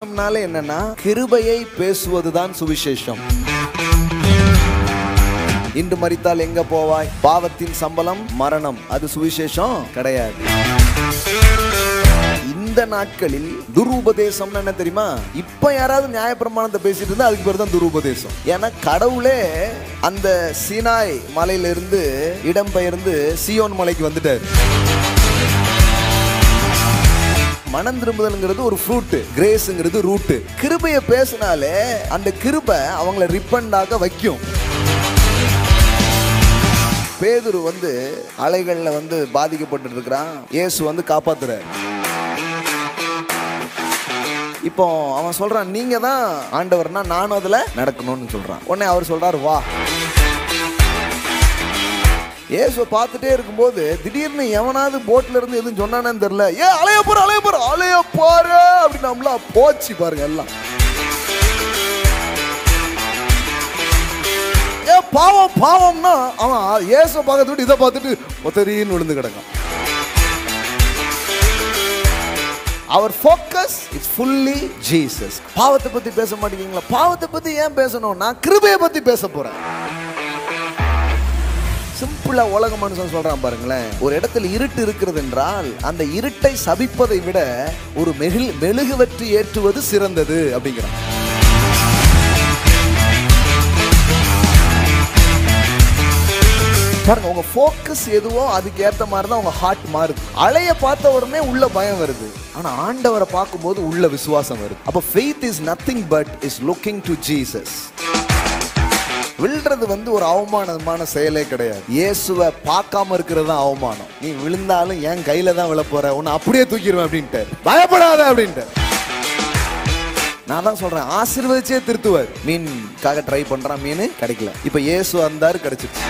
என்னன்னா கிருபையை பேசுவதுதான் சுவிசேஷம். இன்று மரித்தால் எங்க போவாய்? பாவத்தின் சம்பளம் மரணம். அது சுவிசேஷம் கிடையாது. இந்த நாட்களில் துருபதேசம் என்ன தெரியுமா? இப்ப யாராவது நியாயப்பிரமாணத்தை பேசிட்டு இருந்தா அதுக்கு பேர் தான் துருபதேசம். ஏன்னா கடவுளே அந்த சீனாய் மலையில இருந்து இடம்பெயர்ந்து சியோன் மலைக்கு வந்துட்டாரு. மனம் திரும்புதல்ங்கிறது ஒரு ஃப்ரூட், கிரேஸ்ங்கிறது ரூட். கிருபையை பேசினாலே அந்த கிருபை அவங்களை ரிப்பண்ட் ஆக வைக்கும். பேதுரு அலைகள்ல பாதிக்கப்பட்டு இருக்கிறான். இயேசு காப்பாத்துறாரு. இப்போ அவன் சொல்றான், நீங்க தான் ஆண்டவர்னா நானும் அதுல நடக்கணும்னு சொல்றான். உடனே அவர் சொல்றாரு, வா. இயேசுவை பார்த்துட்டே இருக்கும்போது திடீர்னு எவனாவது போட்ல இருந்து எதுவும் சொன்னானு தெரியல. அலைய பாரு அப்படின்னு நம்மளாம் போச்சு பாருங்க எல்லாம். பாவம்னா அவன் இயேசுவை பார்த்துட்டு இதை பார்த்துட்டு ஒத்தரின்னு விழுந்து கிடக்கும். அவர் ஃபோக்கஸ் இஸ் ஃபுல்லி ஜீசஸ். பாவத்தை பத்தி பேச மாட்டேங்கிறீங்களா? பாவத்தை பத்தி ஏன் பேசணும்? நான் கிருபையை பத்தி பேச போறேன். சிம்பிளா உலக மனுஷன் சொல்றான் பாருங்களேன். ஒரு இடத்துல இருட்டு இருக்கிறது என்றால் அந்த இருட்டை சபிப்பதை விட ஒரு மெழுகுவற்றி ஏற்றுவது சிறந்தது அப்படிங்கிறான். பாருங்க, உங்க ஃபோக்கஸ் எதுவோ அதுக்கு ஏத்த மாதிரி தான் உங்க ஹார்ட் மாறுது. அலைய பார்த்த உடனே உள்ள பயம் வருது, ஆனா ஆண்டவரை பார்க்கும்போது உள்ள விசுவாசம் வருது. அப்ப faith is nothing but is looking to Jesus. விழுறது ஒரு அவமானமான செயலே கிடையாது. இயேசுவை பார்க்காம இருக்கிறது தான் அவமானம். நீ விழுந்தாலும் என் கையில தான் விழ போற, உன்னை அப்படியே தூக்கிடுவேன் அப்படின்ட்டு, பயப்படாத அப்படின்ட்டு. நான் தான் சொல்றேன், ஆசீர்வதிச்சே திருத்துவார். மீன்காக ட்ரை பண்றான், மீன் கிடைக்கல. இப்ப இயேசு வந்தாரு, கிடைச்சிருச்சு.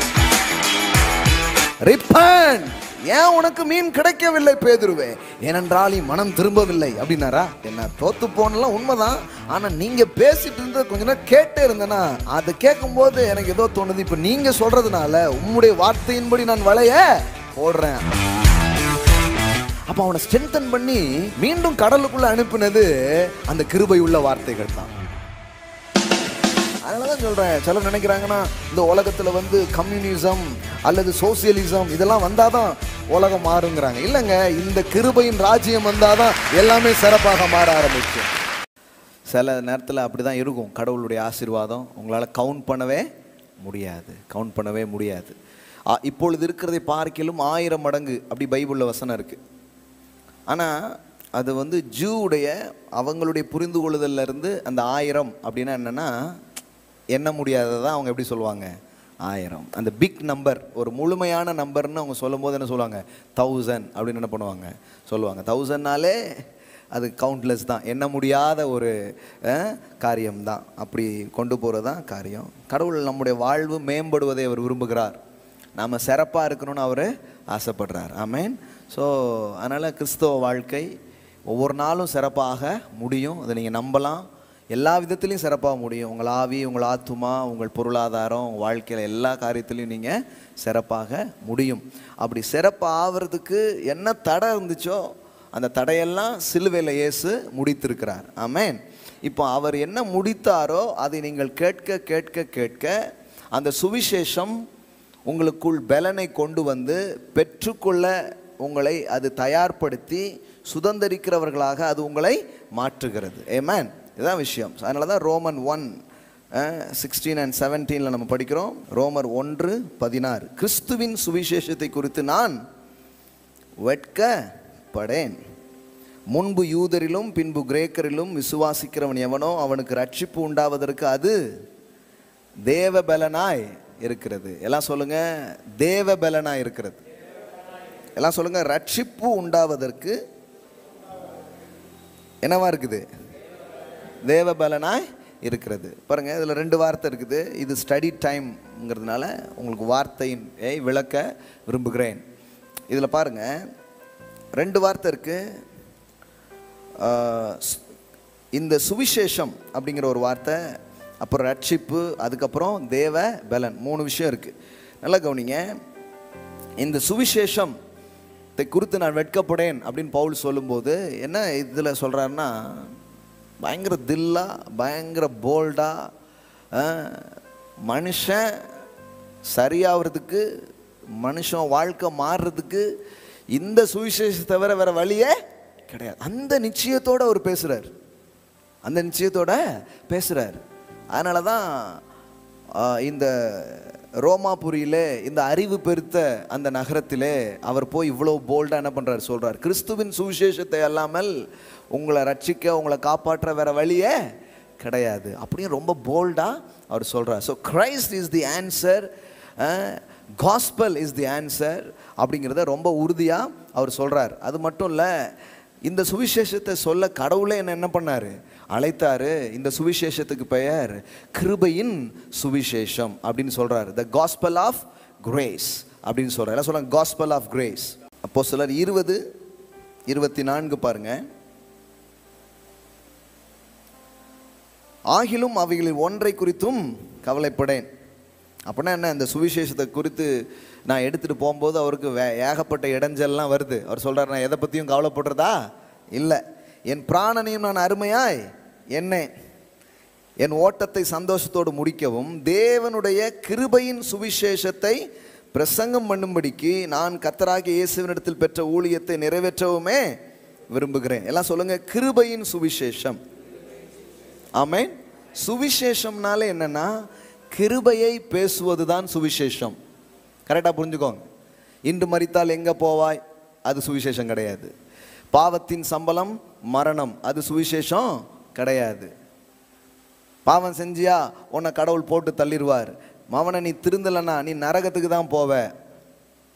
ரிப்பன்ட். ஏன் உனக்கு மீன் கிடைக்கவில்லை பேதுருவே? ஏனென்றால் நீ மனம் திரும்பவில்லை அப்படின்னாரா? என்ன தோத்து போனலாம் உண்மைதான். ஆனா நீங்க பேசிட்டு இருந்தது கொஞ்ச நேரம் கேட்டே இருந்தேன்னா அதை கேட்கும் போது எனக்கு ஏதோ தோணுது. இப்ப நீங்க சொல்றதுனால உம்முடைய வார்த்தையின்படி நான் வலைய போடுறேன். அப்ப அவனை ஸ்ட்ரென்தன் பண்ணி மீண்டும் கடலுக்குள்ள அனுப்பினது அந்த கிருபை உள்ள வார்த்தைகள் தான். அதனாலதான் சொல்றேன், சிலர் நினைக்கிறாங்கன்னா இந்த உலகத்துல கம்யூனிசம் அல்லது சோசியலிசம் இதெல்லாம் வந்தாதான் உலகம் மாறுங்கிறாங்க. இல்லைங்க, இந்த கிருபையின் ராஜ்யம் வந்தாதான் எல்லாமே சிறப்பாக மாற ஆரம்பிக்கும். சில நேரத்தில் அப்படிதான் இருக்கும். கடவுளுடைய ஆசீர்வாதம் உங்களால் கவுண்ட் பண்ணவே முடியாது. இப்பொழுது இருக்கிறதை பார்க்கிலும் 1000 மடங்கு அப்படி பைபிளில் வசனம் இருக்கு. ஆனால் அது ஜூவுடைய அவங்களுடைய புரிந்து கொள்ளுதல்ல இருந்து அந்த 1000 அப்படின்னா என்னன்னா எண்ண முடியாததான் அவங்க எப்படி சொல்லுவாங்க? 1000. அந்த பிக் நம்பர், ஒரு முழுமையான நம்பர்னு அவங்க சொல்லும் போது என்ன சொல்லுவாங்க? 1000 அப்படின்னு என்ன பண்ணுவாங்க? சொல்லுவாங்க. 1000னாலே அது கவுண்ட்லெஸ் தான், எண்ண முடியாத ஒரு காரியம்தான். அப்படி கொண்டு போகிறது தான் காரியம். கடவுள் நம்முடைய வாழ்வு மேம்படுவதை அவர் விரும்புகிறார். நாம் சிறப்பாக இருக்கணும்னு அவர் ஆசைப்படுறார். ஆமேன். ஸோ அதனால் கிறிஸ்தவ வாழ்க்கை ஒவ்வொரு நாளும் சிறப்பாக முடியும். அதை நீங்கள் நம்பலாம். எல்லா விதத்துலையும் சிறப்பாக முடியும். உங்கள் ஆவி, உங்கள் ஆத்துமா, உங்கள் பொருளாதாரம், உங்கள் வாழ்க்கையில் எல்லா காரியத்துலையும் நீங்கள் சிறப்பாக முடியும். அப்படி சிறப்பாக ஆகிறதுக்கு என்ன தடை இருந்துச்சோ அந்த தடையெல்லாம் சிலுவையில் இயேசு முடித்திருக்கிறார். ஆமேன். இப்போ அவர் என்ன முடித்தாரோ அதை நீங்கள் கேட்க கேட்க கேட்க அந்த சுவிசேஷம் உங்களுக்குள் பலனை கொண்டு பெற்றுக்கொள்ள உங்களை அது தயார்படுத்தி சுதந்திரிக்கிறவர்களாக அது உங்களை மாற்றுகிறது. ஆமென். இதுதான் விஷயம். அதனால தான் ரோமன் 1:16 and 17 நம்ம படிக்கிறோம். ரோமர் 1:16, கிறிஸ்துவின் சுவிசேஷத்தை குறித்து நான் வெட்கப்படேன். முன்பு யூதரிலும் பின்பு கிரேக்கரிலும் விசுவாசிக்கிறவன் எவனோ அவனுக்கு ரட்சிப்பு உண்டாவதற்கு அது தேவ பலனாய் இருக்கிறது. எல்லாம் சொல்லுங்க, தேவ பலனாய் இருக்கிறது. எல்லாம் சொல்லுங்க, ரட்சிப்பு உண்டாவதற்கு என்னவா இருக்குது? தேவ பலனாய் இருக்கிறது. பாருங்க, இதில் 2 வார்த்தை இருக்குது. இது ஸ்டடி டைம்ங்கிறதுனால உங்களுக்கு வார்த்தையின் விளக்க விரும்புகிறேன். இதில் பாருங்க 2 வார்த்தை இருக்கு. இந்த சுவிசேஷம் அப்படிங்கிற ஒரு வார்த்தை, அப்புறம் ரட்சிப்பு, அதுக்கப்புறம் தேவ பலன். 3 விஷயம் இருக்கு. நல்லா கவனிங்க. இந்த சுவிசேஷத்தை குறித்து நான் வெட்கப்படேன் அப்படின்னு பவுல் சொல்லும்போது என்ன இதில் சொல்கிறாருன்னா, பயங்கர தில்லா, பயங்கர போல்டா, மனுஷன் சரியாகிறதுக்கு, மனுஷன் வாழ்க்கை மாறுறதுக்கு இந்த சுவிசேஷத்தை தவிர வேற வழியே கிடையாது. அந்த நிச்சயத்தோடு அவர் பேசுகிறார், அந்த நிச்சயத்தோட பேசுகிறார். அதனால தான் இந்த ரோமாபுரியிலே, இந்த அறிவு பெருத்த அந்த நகரத்திலே அவர் போய் இவ்வளோ போல்டாக என்ன பண்ணுறார், சொல்கிறார், கிறிஸ்துவின் சுவிசேஷத்தை அல்லாமல் உங்களை ரட்சிக்க, உங்களை காப்பாற்ற வேற வழியே கிடையாது அப்படின்னு ரொம்ப போல்டாக அவர் சொல்கிறார். So Christ is the answer, gospel is the answer அப்படிங்கிறத ரொம்ப உறுதியாக அவர் சொல்கிறார். அது மட்டும் இல்லை, இந்த சுவிசேஷத்தை சொல்ல கடவுளே என்ன பண்ணார், அழைத்தார். இந்த சுவிசேஷத்துக்கு பெயர் கிருபையின் சுவிசேஷம் அப்படின்னு சொல்கிறார். த காஸ்பல் ஆஃப் கிரேஸ் அப்படின்னு சொல்கிறார். எல்லாம் சொல்கிறாங்க காஸ்பல் ஆஃப் கிரேஸ். அப்போஸ்தலர் 20:24 பாருங்க. ஆகிலும் அவைகளில் ஒன்றை குறித்தும் கவலைப்படேன். அப்படின்னா என்ன, இந்த சுவிசேஷத்தை குறித்து நான் எடுத்துகிட்டு போகும்போது அவருக்கு ஏகப்பட்ட இடைஞ்சல்லாம் வருது. அவர் சொல்கிறார், நான் எதை பற்றியும் கவலைப்படுறதா இல்லை, என் பிராணனையும் நான் அருமையாய் என்னேன், என் ஓட்டத்தை சந்தோஷத்தோடு முடிக்கவும் தேவனுடைய கிருபையின் சுவிசேஷத்தை பிரசங்கம் பண்ணும்படிக்கு நான் கர்த்தராகிய இயேசுவினிடத்தில் பெற்ற ஊழியத்தை நிறைவேற்றவுமே விரும்புகிறேன். எல்லாம் சொல்லுங்க, கிருபையின் சுவிசேஷம். ஆமென். சுவிசேஷம்னால என்னன்னா, கிருபையை பேசுவது தான் சுவிசேஷம். கரெக்டாக புரிஞ்சுக்கோங்க. இன்று மரித்தால் எங்கே போவாய், அது சுவிசேஷம் கிடையாது. பாவத்தின் சம்பளம் மரணம், அது சுவிசேஷம் கிடையாது. பாவம் செஞ்சியா உன்னை கடவுள் போட்டு தள்ளிடுவார், மவனை நீ திருந்தலைன்னா நீ நரகத்துக்கு தான் போவ,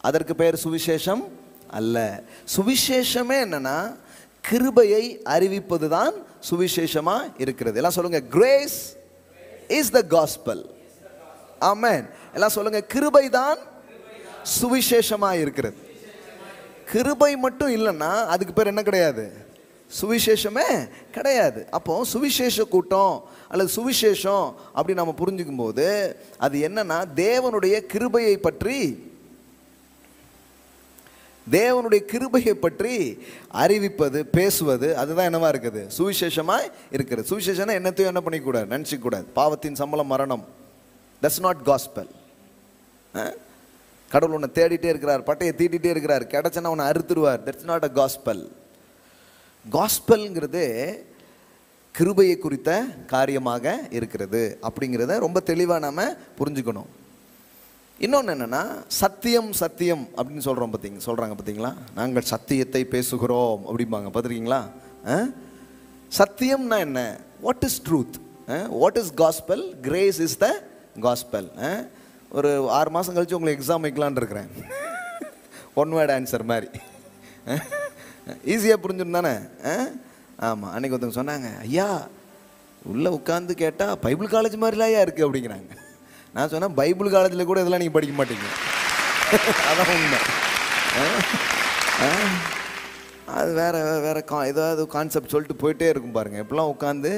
அதற்கு பெயர் சுவிசேஷம் அல்ல. சுவிசேஷமே என்னன்னா, கிருபையை அறிவிப்பது தான் சுவிசேஷமாக இருக்கிறது. எல்லாம் சொல்லுங்க, கிரேஸ் இஸ் த காஸ்பல். ஆமென். எல்லாம் சொல்லுங்க, கிருபை தான் சுவிசேஷமாக இருக்கிறது. கிருபை மட்டும் இல்லைன்னா அதுக்கு பேர் என்ன கிடையாது, சுவிசேஷமே கிடையாது. அப்போ சுவிசேஷ கூட்டம் அல்லது சுவிசேஷம் அப்படி நம்ம புரிஞ்சுக்கும் போது அது என்னன்னா, தேவனுடைய கிருபையை பற்றி, தேவனுடைய கிருபையை பற்றி அறிவிப்பது, பேசுவது, அதுதான் என்னவா இருக்குது, சுவிசேஷமாக இருக்கிறது. சுவிசேஷம்னா என்னத்தையும் என்ன பண்ணிக்கூடாது, நினச்சிக்கூடாது. பாவத்தின் சம்பளம் மரணம், தட்ஸ் நாட் காஸ்பல். கடவுள் உன்னை தேடிட்டே இருக்கிறார், பட்டையை தீட்டிகிட்டே இருக்கிறார், கிடைச்சனா உன்னை அறுத்துடுவார், தட்ஸ் நாட் அ காஸ்பல். காஸ்பல்ங்கிறது கிருபையை குறித்த காரியமாக இருக்கிறது அப்படிங்கிறத ரொம்ப தெளிவாக நாம் புரிஞ்சுக்கணும். இன்னொன்று என்னென்னா, சத்தியம் சத்தியம் அப்படின்னு சொல்கிறாங்க பார்த்தீங்களா, நாங்கள் சத்தியத்தை பேசுகிறோம் அப்படிம்பாங்க, பார்த்துருக்கீங்களா? சத்தியம்னா என்ன, what is truth, what is gospel, grace is the gospel. ஒரு 6 மாதம் கழித்து உங்களுக்கு எக்ஸாம் வைக்கலான்னு இருக்கிறேன், ஒன் வேர்ட் ஆன்சர் மாதிரி. ஈஸியாக புரிஞ்சுருந்தானே? ஆமாம். அன்றைக்கி ஒருத்தவங்க சொன்னாங்க, ஐயா உள்ளே உட்காந்து கேட்டால் பைபிள் காலேஜ் மாதிரிலாம் ஐயா இருக்குது அப்படிங்கிறாங்க. நான் சொன்னேன், பைபிள் காலேஜில் கூட இதெல்லாம் நீங்கள் படிக்க மாட்டீங்க, அதான் உண்மை. அது வேறு ஏதாவது கான்செப்ட் சொல்லிட்டு போயிட்டே இருக்கும் பாருங்கள். இப்போலாம் உட்காந்து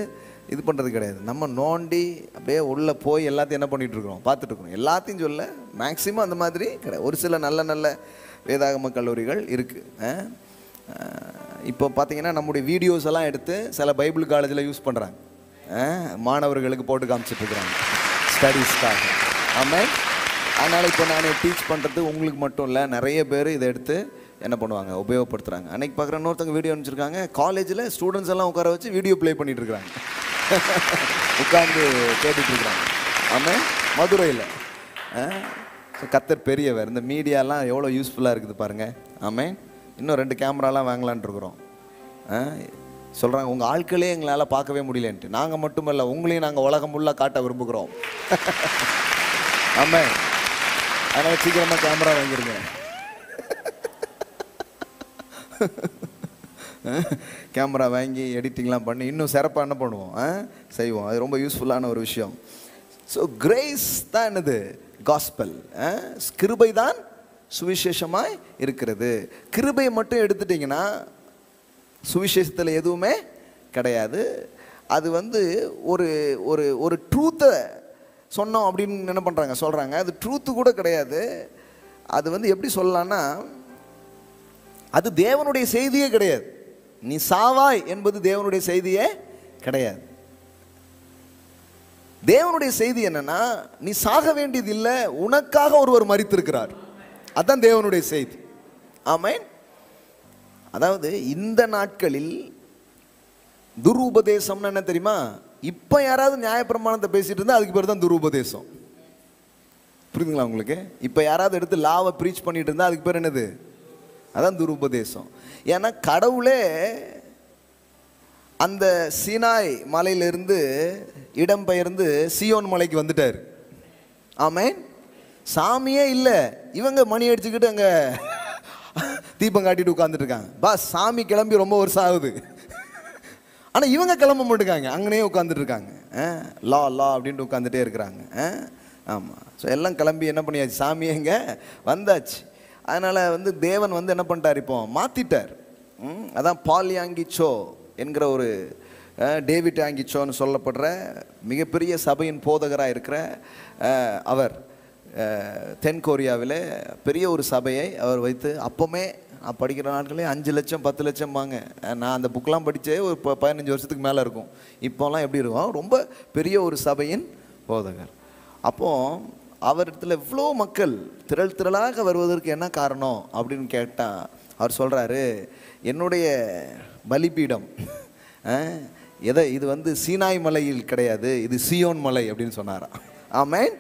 இது பண்ணுறது கிடையாது. நம்ம நோண்டி அப்படியே உள்ளே போய் எல்லாத்தையும் என்ன பண்ணிகிட்ருக்குறோம், பார்த்துட்ருக்குறோம். எல்லாத்தையும் சொல்ல மேக்ஸிமம் அந்த மாதிரி கிடையாது. ஒரு சில நல்ல நல்ல வேதாகம கல்லூரிகள் இருக்குது. இப்போ பார்த்தீங்கன்னா நம்முடைய வீடியோஸ் எல்லாம் எடுத்து சில பைபிள் காலேஜில் யூஸ் பண்ணுறாங்க, மாணவர்களுக்கு போட்டு காமிச்சிட்ருக்குறாங்க ஸ்டடீஸ்க்காக. ஆமாம். அதனால் இப்போ நான் டீச் பண்ணுறது உங்களுக்கு மட்டும் இல்லை, நிறைய பேர் இதை எடுத்து என்ன பண்ணுவாங்க, உபயோகப்படுத்துகிறாங்க. அன்றைக்கி பார்க்குற இன்னொருத்தவங்க வீடியோ அனுப்பிச்சிருக்காங்க, காலேஜில் ஸ்டூடெண்ட்ஸ் எல்லாம் உட்கார வச்சு வீடியோ ப்ளே பண்ணிகிட்டு இருக்கிறாங்க, உட்காந்து கேட்டுட்ருக்குறாங்க. ஆமாம். மதுரையில். கர்த்தர் பெரியவர். இந்த மீடியாலாம் எவ்வளோ யூஸ்ஃபுல்லாக இருக்குது பாருங்கள். ஆமாம். இன்னும் 2 கேமராலாம் வாங்கலான் இருக்கிறோம். சொல்கிறாங்க, உங்கள் ஆட்களே எங்களால் பார்க்கவே முடியலன்ட்டு. நாங்கள் மட்டுமல்ல, உங்களையும் நாங்கள் உலகம் ஃபுல்லாக காட்ட விரும்புகிறோம். ஆமாம். அதனால் சீக்கிரமாக கேமரா வாங்கிடுங்க. கேமரா வாங்கி எடிட்டிங்லாம் பண்ணி இன்னும் சிறப்பாக என்ன பண்ணுவோம், செய்வோம். அது ரொம்ப யூஸ்ஃபுல்லான ஒரு விஷயம். ஸோ கிரேஸ் தான் என்னது, காஸ்பல். கிருபை தான் சுவிசேஷமாய் இருக்கிறது. கிருபையை மட்டும் எடுத்துட்டிங்கன்னா சுவிசேஷத்தில் எதுவுமே கிடையாது. அது ஒரு ஒரு ஒரு ட்ரூத்தை சொன்னோம் அப்படின்னு என்ன பண்ணுறாங்க, சொல்கிறாங்க. அது ட்ரூத்து கூட கிடையாது. அது எப்படி சொல்லலான்னா, அது தேவனுடைய செய்தியே கிடையாது. நீ சாவாய் என்பது தேவனுடைய செய்தியே கிடையாது. தேவனுடைய செய்தி என்னன்னா, நீ சாக வேண்டியது இல்லை, உனக்காக ஒருவர் மரித்திருக்கிறார். அதான் தேவனுடைய செய்தி. ஆமென். அதாவது இந்த நாட்களில் துருபதேசம்னு என்ன தெரியுமா? இப்ப யாராவது நியாயப்பிரமாணத்தை பேசிட்டு இருந்தா அதுக்கு பேர் தான் துருபதேசம். புரியுதுங்களா உங்களுக்கு? இப்ப யாராவது எடுத்து லாவை ப்ரீச் பண்ணிட்டு இருந்தா அதுக்கு பேர் என்னது? அதான் துருபதேசம். ஏன்னா கடவுளே அந்த சீனாய் மலையிலிருந்து இடம்பெயர்ந்து சியோன் மலைக்கு வந்துட்டார். ஆமென். சாமியே இல்லை, இவங்க மணி அடிச்சுக்கிட்டு அங்கே தீபம் காட்டிட்டு உட்காந்துட்டு இருக்காங்க. பாஸ் சாமி கிளம்பி ரொம்ப வருஷம் ஆகுது, ஆனால் இவங்க கிளம்ப மாட்டுக்காங்க, அங்கனே உட்காந்துட்டு இருக்காங்க. லா லா அப்படின்ட்டு உட்காந்துட்டே இருக்கிறாங்க. ஆமாம். ஸோ எல்லாம் கிளம்பி என்ன பண்ணியாச்சு, சாமி எங்கே வந்தாச்சு. அதனால் தேவன் என்ன பண்ணிட்டார், இப்போ மாற்றிட்டார். அதான் பால் யாங்கிச்சோ என்கிற ஒரு டேவிட் ஆங்கிச்சோன்னு சொல்லப்படுற மிகப்பெரிய சபையின் போதகராக இருக்கிற அவர் தென்கொரியாவில் பெரிய ஒரு சபையை அவர் வைத்து, அப்போமே நான் படிக்கிற நாட்களே 5 லட்சம் 10 லட்சம் வாங்க. நான் அந்த புக்கெலாம் படித்தே ஒரு 15 வருஷத்துக்கு மேலே இருக்கும். இப்போலாம் எப்படி இருக்கும், ரொம்ப பெரிய ஒரு சபையின் போதகர். அப்போது அவரிடத்துல இவ்வளோ மக்கள் திரளாக வருவதற்கு என்ன காரணம் அப்படின்னு கேட்டால் அவர் சொல்கிறாரு, என்னுடைய பலிபீடம் இது சீனாய் மலையில் கிடையாது, இது சியோன் மலை அப்படின்னு சொன்னாராம். ஆமென்.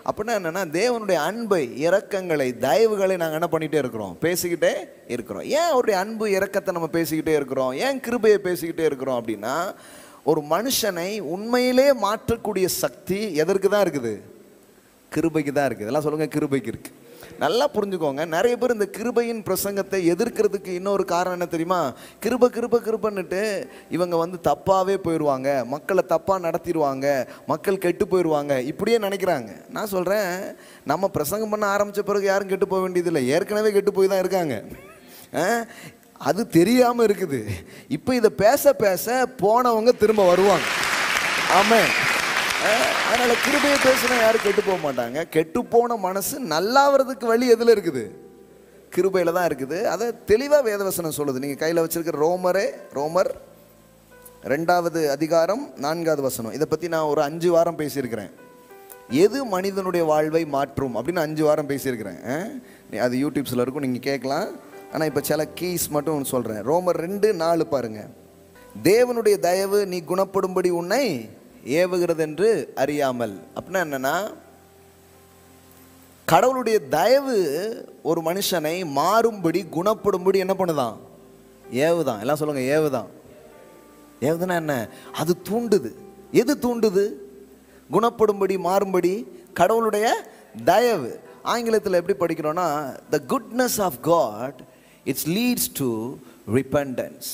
அப்படின்னா என்னென்னா, தேவனுடைய அன்பை, இரக்கங்களை, தயவுகளை நாங்கள் என்ன பண்ணிகிட்டே இருக்கிறோம், பேசிக்கிட்டே இருக்கிறோம். ஏன் அவருடைய அன்பு இரக்கத்தை நம்ம பேசிக்கிட்டே இருக்கிறோம், ஏன் கிருபையை பேசிக்கிட்டே இருக்கிறோம் அப்படின்னா, ஒரு மனுஷனை உண்மையிலே மாற்றக்கூடிய சக்தி எதற்கு தான் இருக்குது? கிருபைக்கு தான் இருக்குது. எல்லாம் சொல்லுங்கள், கிருபைக்கு இருக்குது. நல்லா புரிஞ்சுக்கோங்க. நிறைய பேர் இந்த கிருபையின் பிரசங்கத்தை எதிர்க்கிறதுக்கு இன்னொரு காரணம் என்ன தெரியுமா? கிருபன்னுட்டு இவங்க தப்பாகவே போயிடுவாங்க, மக்களை தப்பாக நடத்திடுவாங்க, மக்கள் கெட்டு போயிடுவாங்க, இப்படியே நினைக்கிறாங்க. நான் சொல்கிறேன், நம்ம பிரசங்கம் பண்ண ஆரம்பித்த பிறகு யாரும் கெட்டு போக வேண்டியதில்லை, ஏற்கனவே கெட்டு போய் தான் இருக்காங்க. அது தெரியாமல் இருக்குது. இப்போ இதை பேச பேச போனவங்க திரும்ப வருவாங்க. ஆமென். அதனால் கிருபையை பேசினா யாரும் கெட்டு போக மாட்டாங்க. கெட்டு போன மனசு நல்லாவதுக்கு வழி எதில் இருக்குது? கிருபையில் தான் இருக்குது. அதை தெளிவாக வேதவசனம் சொல்லுது. நீங்கள் கையில் வச்சிருக்கிற ரோமர் 2வது அதிகாரம் 4வது வசனம். இதை பற்றி நான் ஒரு 5 வாரம் பேசியிருக்கிறேன். எது மனிதனுடைய வாழ்வை மாற்றும் அப்படின்னு 5 வாரம் பேசியிருக்கிறேன். அது யூடியூப்ஸில் இருக்கும், நீங்கள் கேட்கலாம். ஆனால் இப்போ சில கீஸ் மட்டும் சொல்கிறேன். ரோமர் 2:4 பாருங்கள். தேவனுடைய தயவு நீ குணப்படும்படி உன்னை ஏவுகிறது என்று அறியாமல். அப்படின்னா என்னன்னா, கடவுளுடைய தயவு ஒரு மனுஷனை மாறும்படி, குணப்படும்படி என்ன பண்ணுதான்? ஏவுதான். எல்லாம் சொல்லுங்க, ஏவுதான். ஏவுதுன்னா என்ன? அது தூண்டுது. எது தூண்டுது? குணப்படும்படி, மாறும்படி கடவுளுடைய தயவு. ஆங்கிலத்தில் எப்படி படிக்கிறோன்னா, the goodness of God it leads to repentance.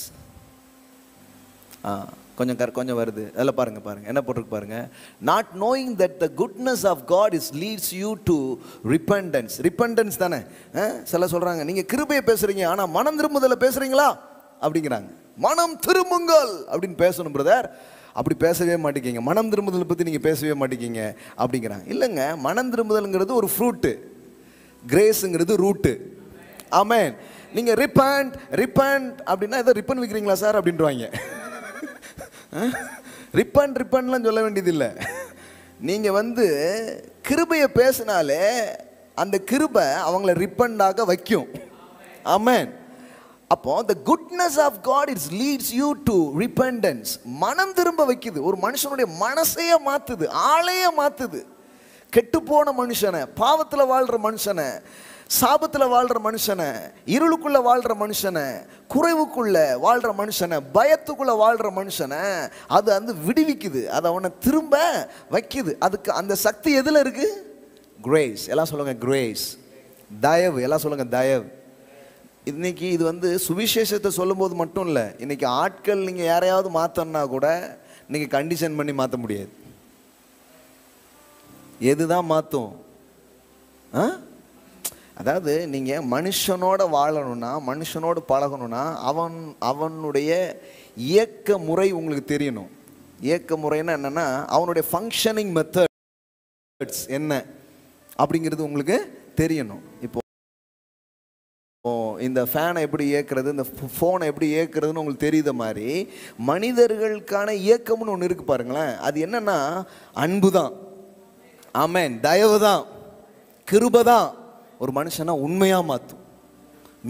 கொஞ்சம் வருது, அதில் பாருங்க என்ன போட்டிருக்கு பாருங்க. Not knowing that the goodness of God is leads you to repentance. Repentance தானே. சில சொல்கிறாங்க, நீங்கள் கிருபையை பேசுகிறீங்க ஆனால் மனம் திரும்புதலை பேசுகிறீங்களா அப்படிங்கிறாங்க. மனம் திரும்புங்கள் அப்படின்னு பேசணும் பிரதர். அப்படி பேசவே மாட்டேங்கிங்க. மனம் திரும்புதலை பற்றி நீங்கள் பேசவே மாட்டேங்கிங்க அப்படிங்கிறாங்க. இல்லைங்க, மனம் திரும்புதல்ங்கிறது ஒரு ஃப்ரூட்டு, கிரேஸுங்கிறது ரூட்டு. ஆமென். நீங்கள் ரிப்பண்ட் அப்படின்னா ஏதோ ரிப்பன் விற்கிறீங்களா சார் அப்படின்ட்டுவாங்க. ரிப்பன்லாம் சொல்ல வேண்டியதில்லை. நீங்கள் கிருபையை பேசினாலே அந்த கிருபை அவங்கள ரிப்பண்டாக வைக்கும். ஆமென். அப்போ the goodness of God it leads you to repentance. மனம் திரும்ப வைக்குது. ஒரு மனுஷனுடைய மனசையே மாத்துது, ஆளையே மாத்துது. கெட்டுப்போன மனுஷனை, பாவத்தில் வாழ்கிற மனுஷனை, சாபத்தில் வாழ்கிற மனுஷனை, இருளுக்குள்ளே வாழ்கிற மனுஷனை, குறைவுக்குள்ள வாழ்கிற மனுஷனை, பயத்துக்குள்ளே வாழ்கிற மனுஷனை அது விடுவிக்குது. அது அவனை திரும்ப வைக்குது. அதுக்கு அந்த சக்தி எதில் இருக்குது? கிரேஸ். எல்லாம் சொல்லுங்கள், கிரேஸ். தயவு. எல்லாம் சொல்லுங்கள், தயவு. இன்னைக்கு இது சுவிசேஷத்தை சொல்லும்போது மட்டும் இல்லை, இன்னைக்கு ஆட்கள் நீங்கள் யாரையாவது மாற்றணுன்னா கூட நீங்கள் கண்டிஷன் பண்ணி மாற்ற முடியாது. எதுதான் மாற்றும்? அதாவது நீங்கள் மனுஷனோட வாழணும்னா, மனுஷனோடு பழகணும்னா அவனுடைய இயக்க முறை உங்களுக்கு தெரியணும். இயக்க முறைன்னா என்னென்னா, அவனுடைய ஃபங்க்ஷனிங் மெத்தட்ஸ் என்ன அப்படிங்கிறது உங்களுக்கு தெரியணும். இப்போ இந்த ஃபேனை எப்படி இயக்குறது, இந்த ஃபோனை எப்படி இயக்குறதுன்னு உங்களுக்கு தெரியுத மாதிரி மனிதர்களுக்கான இயக்கம்னு ஒன்று இருக்குது பாருங்களேன். அது என்னன்னா அன்பு தான், ஆமென், தயவு தான், கிருபை தான் ஒரு மனுஷனை உண்மையாக மாற்றும்.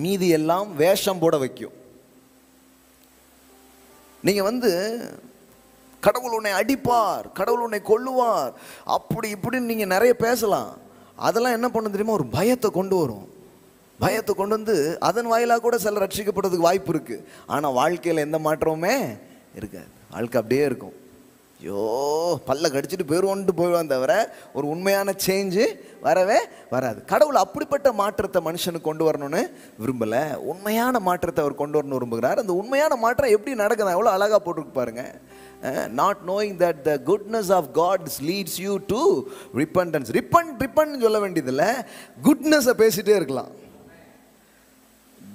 மீதி எல்லாம் வேஷம் போட வைக்கும். நீங்கள் கடவுள் உன்னை அடிப்பார், கடவுள் உன்னை கொல்லுவார், அப்படி இப்படின்னு நீங்கள் நிறைய பேசலாம். அதெல்லாம் என்ன பண்ண தெரியுமா, ஒரு பயத்தை கொண்டு வரும். பயத்தை கொண்டு வந்து அதன் வாயிலாக கூட சில ரட்சிக்கப்படுறதுக்கு வாய்ப்பு இருக்குது. ஆனால் வாழ்க்கையில் எந்த மாற்றமுமே இருக்காது. வாழ்க்கை அப்படியே இருக்கும். ஐயோ பல்ல கடிச்சிட்டு போயிடுவான் தவிர ஒரு உண்மையான சேஞ்சு வரவே வராது. கடவுள் அப்படிப்பட்ட மாற்றத்தை மனுஷனுக்கு கொண்டு வரணும்னு விரும்பலை, உண்மையான மாற்றத்தை அவர் கொண்டு வரணும்னு விரும்புகிறார். அந்த உண்மையான மாற்றம் எப்படி நடக்குது, எவ்வளோ அழகாக போட்டுருக்கு பாருங்க. Not knowing that the goodness of God leads you to repentance. repent சொல்ல வேண்டியதில்லை, குட்னஸை பேசிட்டே இருக்கலாம்.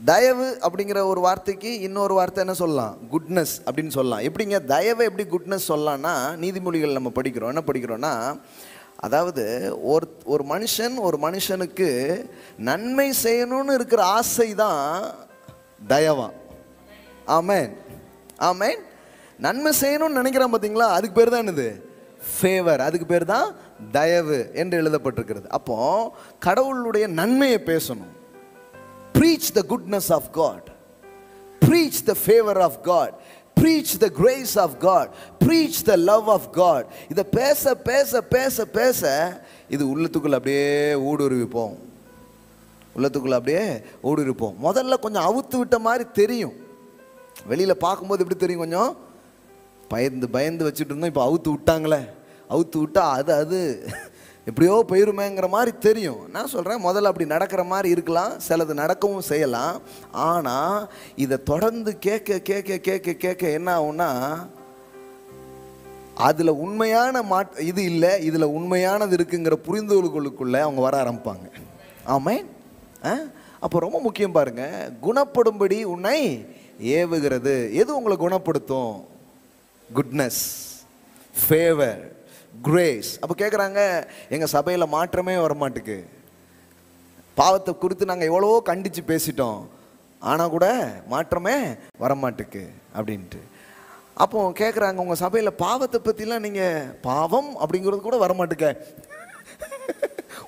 தயவு அப்படிங்கிற ஒரு வார்த்தைக்கு இன்னொரு வார்த்தை என்ன சொல்லலாம், குட்னஸ் அப்படின்னு சொல்லலாம். எப்படிங்க தயவை எப்படி குட்னஸ் சொல்லலாம்னா, நீதிமொழிகள் நம்ம படிக்கிறோம். என்ன படிக்கிறோன்னா, அதாவது ஒரு மனுஷனுக்கு நன்மை செய்யணும்னு இருக்கிற ஆசை தான் தயவா. ஆமென், ஆமென். நன்மை செய்யணும்னு நினைக்கிறான் பார்த்தீங்களா, அதுக்கு பேர் தான் என்னது, ஃபேவர், அதுக்கு பேர் தான் தயவு என்று எழுதப்பட்டிருக்கிறது. அப்போ கடவுளுடைய நன்மையை பேசணும். Preach the goodness of God, preach the favor of God, preach the grace of God, preach the love of God. இதை பேச பேச பேச பேச இது உள்ளத்துக்குள்ள அப்படியே ஊடுருவிப்போம், உள்ளத்துக்குள்ள அப்படியே ஊடுருவிப்போம். முதல்ல கொஞ்சம் அவுத்து விட்ட மாதிரி தெரியும், வெளியில் பார்க்கும்போது எப்படி தெரியும், கொஞ்சம் பயந்து வச்சுட்டு இருந்தோம். இப்போ அவுத்து விட்டாங்களே, அவுத்து விட்டா அது எப்படியோ போயிருமேங்கிற மாதிரி தெரியும். நான் சொல்கிறேன், முதல்ல அப்படி நடக்கிற மாதிரி இருக்கலாம், சிலது நடக்கவும் செய்யலாம். ஆனால் இதை தொடர்ந்து கேட்க கேட்க கேட்க கேட்க என்ன ஆகும்னா, அதில் உண்மையான இது இல்லை, இதில் உண்மையானது இருக்குங்கிற புரிந்துகொள்ளுக்குள்ளே அவங்க வர ஆரம்பிப்பாங்க. ஆமென். அப்போ ரொம்ப முக்கியம் பாருங்க, குணப்படும்படி உன்னை ஏவுகிறது. எது உங்களை குணப்படுத்தும்? Goodness, favour, grace. அப்போ கேட்குறாங்க, எங்கள் சபையில் மாற்றமே வரமாட்டுக்கு, பாவத்தை குறித்து நாங்கள் எவ்வளவோ கண்டித்து பேசிட்டோம், ஆனால் கூட மாற்றமே வரமாட்டுக்கு அப்படின்ட்டு. அப்போ கேட்குறாங்க, உங்கள் சபையில் பாவத்தை பற்றிலாம் நீங்கள் பாவம் அப்படிங்கிறது கூட வரமாட்டுக்க,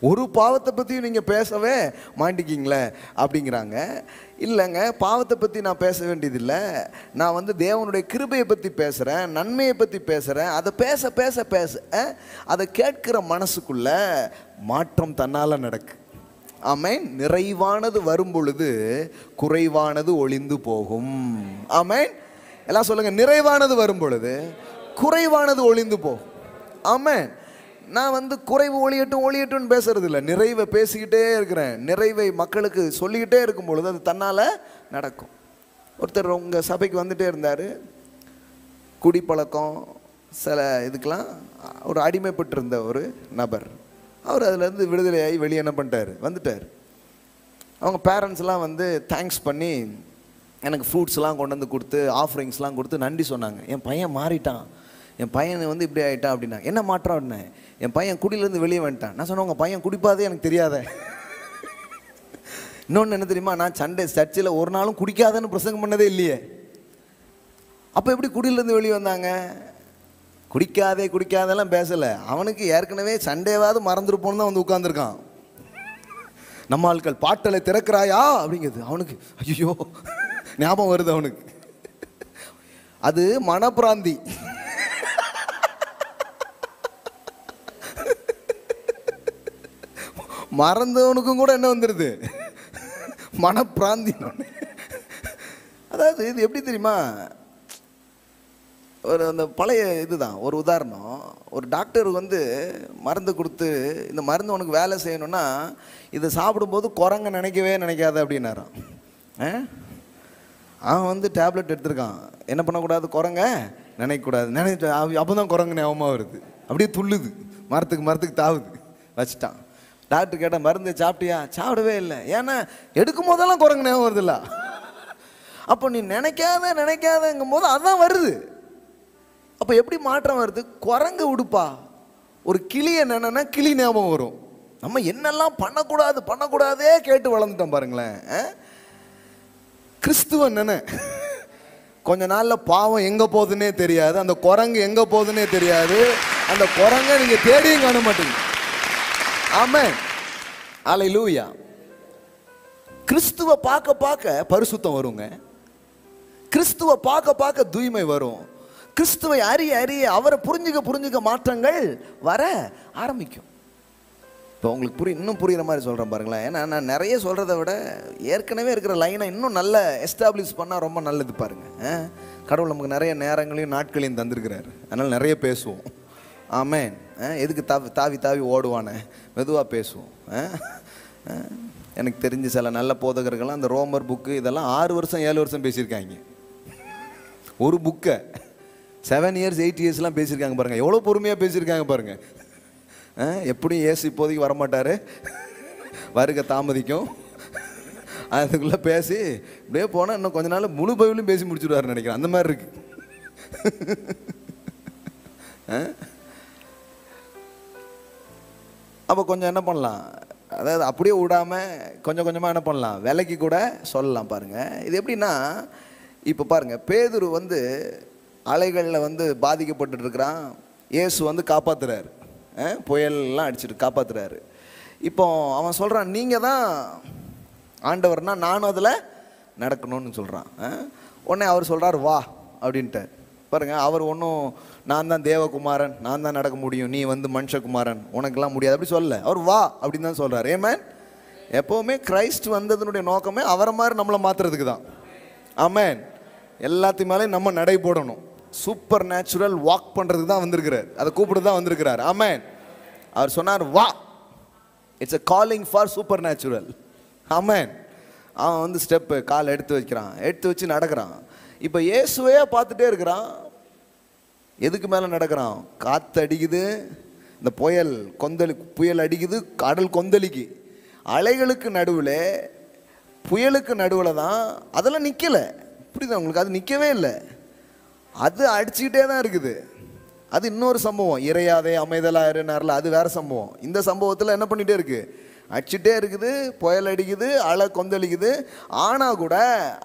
ஒரு பாவத்தை பற்றியும் நீங்கள் பேசவே மாட்டிக்கிங்களே அப்படிங்கிறாங்க. இல்லைங்க, பாவத்தை பற்றி நான் பேச வேண்டியதில்லை, நான் தேவனுடைய கிருபையை பற்றி பேசுகிறேன், நன்மையை பற்றி பேசுகிறேன். அதை பேச பேச பேச அதை கேட்கிற மனசுக்குள்ள மாற்றம் தன்னால் நடக்கு. ஆமென். நிறைவானது வரும் பொழுது குறைவானது ஒளிந்து போகும். ஆமென். எல்லாம் சொல்லுங்க, நிறைவானது வரும் பொழுது குறைவானது ஒளிந்து போகும். ஆமென். நான் குறைவு ஒளியட்டும்னு பேசுறது இல்லை, நிறைவை பேசிக்கிட்டே இருக்கிறேன். நிறைவை மக்களுக்கு சொல்லிக்கிட்டே இருக்கும் பொழுது அது தன்னால் நடக்கும். ஒருத்தர் உங்கள் சபைக்கு வந்துட்டே இருந்தார், குடிப்பழக்கம் சில இதுக்கெல்லாம் ஒரு அடிமைப்பட்டிருந்த ஒரு நபர். அவர் அதிலேருந்து விடுதலையாகி வெளியே என்ன பண்ணிட்டார், வந்துட்டார். அவங்க பேரண்ட்ஸ்லாம் தேங்க்ஸ் பண்ணி எனக்கு ஃப்ரூட்ஸ்லாம் கொண்டு வந்து கொடுத்து, ஆஃபரிங்ஸ்லாம் கொடுத்து நன்றி சொன்னாங்க. என் பையன் மாறிட்டான், என் பையன் இப்படி ஆகிட்டான் அப்படின்னா. என்ன மாற்றம் அப்படின்னேன், என் பையன் குடியிலேருந்து வெளியே வந்துட்டான். நான் சொன்னேன், உங்கள் பையன் குடிப்பாதே எனக்கு தெரியாத. இன்னொன்று என்ன தெரியுமா, நான் சர்ச்சில் ஒரு நாளும் குடிக்காதன்னு பிரசங்கம் பண்ணதே இல்லையே. அப்போ எப்படி குடியிலேருந்து வெளியே வந்தாங்க? குடிக்காதெல்லாம் பேசலை, அவனுக்கு ஏற்கனவே சண்டேவாவது மறந்துருப்போன்னு தான் உட்காந்துருக்கான். நம்ம ஆட்கள் பாட்டலை திறக்கிறாயா அப்படிங்கிறது அவனுக்கு ஐயோ ஞாபகம் வருது அவனுக்கு. அது மனப்பிராந்தி. மறந்தவனுக்கும் கூட என்ன வந்துடுது, மனப்பிராந்தி. அதாவது இது எப்படி தெரியுமா, ஒரு அந்த பழைய இதுதான் ஒரு உதாரணம். ஒரு டாக்டர் மருந்து கொடுத்து, இந்த மருந்து உனக்கு வேலை செய்யணும்னா இதை சாப்பிடும்போது குரங்க நினைக்காத அப்படின்னாராம். அவன் டேப்லெட் எடுத்திருக்கான், என்ன பண்ணக்கூடாது, குரங்க நினைக்கக்கூடாது. அப்போ தான் குரங்கு ஞாபகமாக வருது, அப்படியே துள்ளுது, மரத்துக்கு தாவுது, வச்சுட்டான். டாக்டர் கேட்டால் மருந்து சாப்பிட்டியா? சாப்பிடவே இல்லை. ஏன்னா எடுக்கும் போதெல்லாம் குரங்கு ஞாபகம் வருதுல்ல. அப்போ நீ நினைக்காதங்கும் போது அதான் வருது. அப்போ எப்படி மாற்றம் வருது? குரங்கு உடுப்பா, ஒரு கிளியை என்னன்னா கிளி ஞாபகம் வரும். நம்ம என்னெல்லாம் பண்ணக்கூடாதே கேட்டு வளர்ந்துட்டோம் பாருங்களேன். கிறிஸ்துவன் என்ன, கொஞ்ச நாள்ல பாவம் எங்க போகுதுன்னே தெரியாது, அந்த குரங்கு எங்க போகுதுன்னே தெரியாது, அந்த குரங்க நீங்க தேடியும் காண மாட்டீங்க. ஆமென், அல்லேலூயா. கிறிஸ்துவ பார்க்க பார்க்க பரிசுத்தம் வருங்க. கிறிஸ்துவ பார்க்க பார்க்க தூய்மை வரும். கிறிஸ்துவை அறிய அறிய அவரை புரிஞ்சுக்க புரிஞ்சுக்க மாற்றங்கள் வர ஆரம்பிக்கும். இப்போ உங்களுக்கு இன்னும் புரிகிற மாதிரி சொல்கிறேன் பாருங்களேன். ஏன்னா நான் நிறைய சொல்கிறத விட ஏற்கனவே இருக்கிற லைனை இன்னும் நல்ல எஸ்டாப்ளிஷ் பண்ணால் ரொம்ப நல்லது பாருங்கள். கடவுள் நமக்கு நிறைய நேரங்களையும் நாட்களையும் தந்திருக்கிறார், அதனால் நிறைய பேசுவோம். ஆமென். எதுக்கு தாவி தாவி ஓடுவானே, மெதுவாக பேசுவோம். எனக்கு தெரிஞ்ச சில நல்ல போதகர்கள்லாம் அந்த ரோமர் புக்கு இதெல்லாம் 6 வருஷம் 7 வருஷம் பேசியிருக்காங்க. ஒரு புக்கை 7 years 8 yearsலாம் பேசியிருக்காங்க பாருங்கள். எவ்வளோ பொறுமையாக பேசியிருக்காங்க பாருங்கள். எப்படியும் ஏசு இப்போதைக்கு வரமாட்டார், வருகை தாமதிக்கும். அதுக்குள்ளே பேசி இப்படியே போனால் இன்னும் கொஞ்ச நாள் முழு பைபிளையும் பேசி முடிச்சுடுவாருன்னு நினைக்கிறேன். அந்த மாதிரி இருக்கு. அப்போ கொஞ்சம் என்ன பண்ணலாம், அதாவது அப்படியே விடாமல் கொஞ்சம் கொஞ்சமாக என்ன பண்ணலாம், விலைக்கு கூட சொல்லலாம் பாருங்கள். இது எப்படின்னா, இப்போ பாருங்கள், பேதுரு அலைகளில் பாதிக்கப்பட்டு இருக்கிறான். இயேசு காப்பாற்றுறாரு, புயல்லாம் அடிச்சுட்டு காப்பாற்றுறாரு. இப்போ அவன் சொல்கிறான், நீங்கள் தான் ஆண்டவர்னா நானும் அதில் நடக்கணும்னு சொல்கிறான். உடனே அவர் சொல்கிறார் வா அப்படின்ட்டார் பாருங்கள். அவர் ஒன்றும் நான் தான் தேவகுமாரன், நான் தான் நடக்க முடியும், நீ மனுஷகுமாரன், உனக்கெல்லாம் முடியாது அப்படி சொல்லலை. அவர் வா அப்படின்னு தான் சொல்கிறார். ஆமென். எப்போவுமே கிரைஸ்ட் வந்ததுனுடைய நோக்கமே அவரை மாதிரி நம்மளை மாற்றுறதுக்கு தான். ஆமென். எல்லாத்தையும் மேலே நம்ம நடை போடணும், சூப்பர் நேச்சுரல் வாக் பண்ணுறதுக்கு தான் வந்திருக்கிறார், அதை கூப்பிட்டு தான் வந்திருக்கிறார். ஆமென். அவர் சொன்னார் வா, it's a calling for supernatural. Amen. அவன் ஸ்டெப்பு கால் எடுத்து வைக்கிறான், எடுத்து வச்சு நடக்கிறான். இப்போ இயேசுவே பார்த்துட்டே இருக்கிறான். எதுக்கு மேலே நடக்கிறான், காற்று அடிக்குது, இந்த புயல் அடிக்குது, கடல் கொந்தளிக்கு, அலைகளுக்கு நடுவில் புயலுக்கு நடுவில் தான், அதெல்லாம் நிற்கலை. புரியுதா உங்களுக்கு? அது நிற்கவே இல்லை, அது அடிச்சுக்கிட்டே தான் இருக்குது. அது இன்னொரு சம்பவம், இறையாதே அமைதலாக இருனார்ல, அது வேறு சம்பவம். இந்த சம்பவத்தில் என்ன பண்ணிகிட்டே இருக்குது, அடிச்சுட்டே இருக்குது, புயல் அடிக்குது, அலை கொந்தளிக்குது. ஆனால் கூட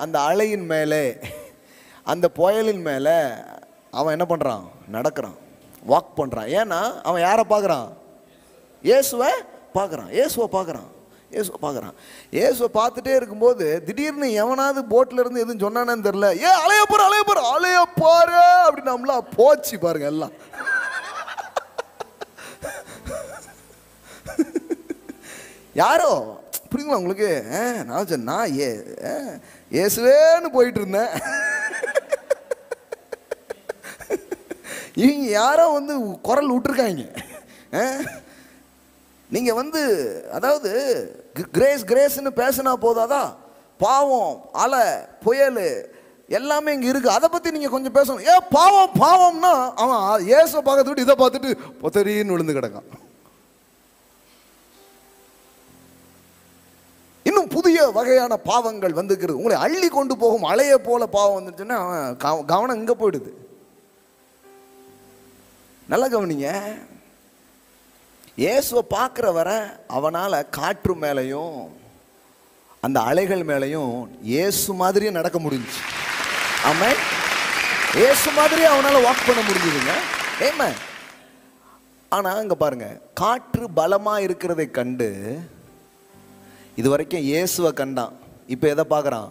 அந்த அலையின் மேலே, அந்த புயலின் மேலே அவன் என்ன பண்ணுறான், நடக்கிறான், வாக் பண்ணுறான். ஏன்னா அவன் யாரை பார்க்குறான், இயேசுவை பார்க்குறான். இயேசுவை பார்க்குறான், இயேசுவை பார்க்குறான். இயேசுவை பார்த்துட்டே இருக்கும்போது திடீர்னு எவனாவது போட்டில் இருந்து எதுவும் சொன்னானு தெரில, அலைய பாரு அப்படின்னு நம்மளா போச்சு பாருங்க எல்லாம். யாரோ புரியுங்களா உங்களுக்கு? நான் இயேசுவேன்னு போயிட்டு இருந்தேன். இவங்க யாரோ குரல் விட்டுருக்காங்க. நீங்கள் அதாவது கிரேஸ்ன்னு பேசினா போதாதா, பாவம் அலை புயல் எல்லாமே இங்கே இருக்குது, அதை பற்றி நீங்கள் கொஞ்சம் பேசணும். பாவம்னா அவன் இயேசுவை பார்க்கறது விட்டு இதை பார்த்துட்டு பொத்தரின்னு விழுந்து கிடக்கான். இன்னும் புதிய வகையான பாவங்கள் வந்துக்கிறது, உங்களை அள்ளி கொண்டு போகும் அலையை போல பாவம் வந்துச்சுன்னா கவனம் இங்கே போயிடுது. நல்லா கவனிங்க. இயேசுவை பார்க்குற வர அவனால் காற்று மேலேயும் அந்த அலைகள் மேலேயும் இயேசு மாதிரியே நடக்க முடிஞ்சுச்சு. ஆமென். இயேசு மாதிரியே அவனால் வாக் பண்ண முடிஞ்சுதுங்க. ஆமென். ஆனால் இங்கே பாருங்க, காற்று பலமாக இருக்கிறதை கண்டு இது வரைக்கும் இயேசுவை கண்டான், இப்போ எதை பார்க்குறான்,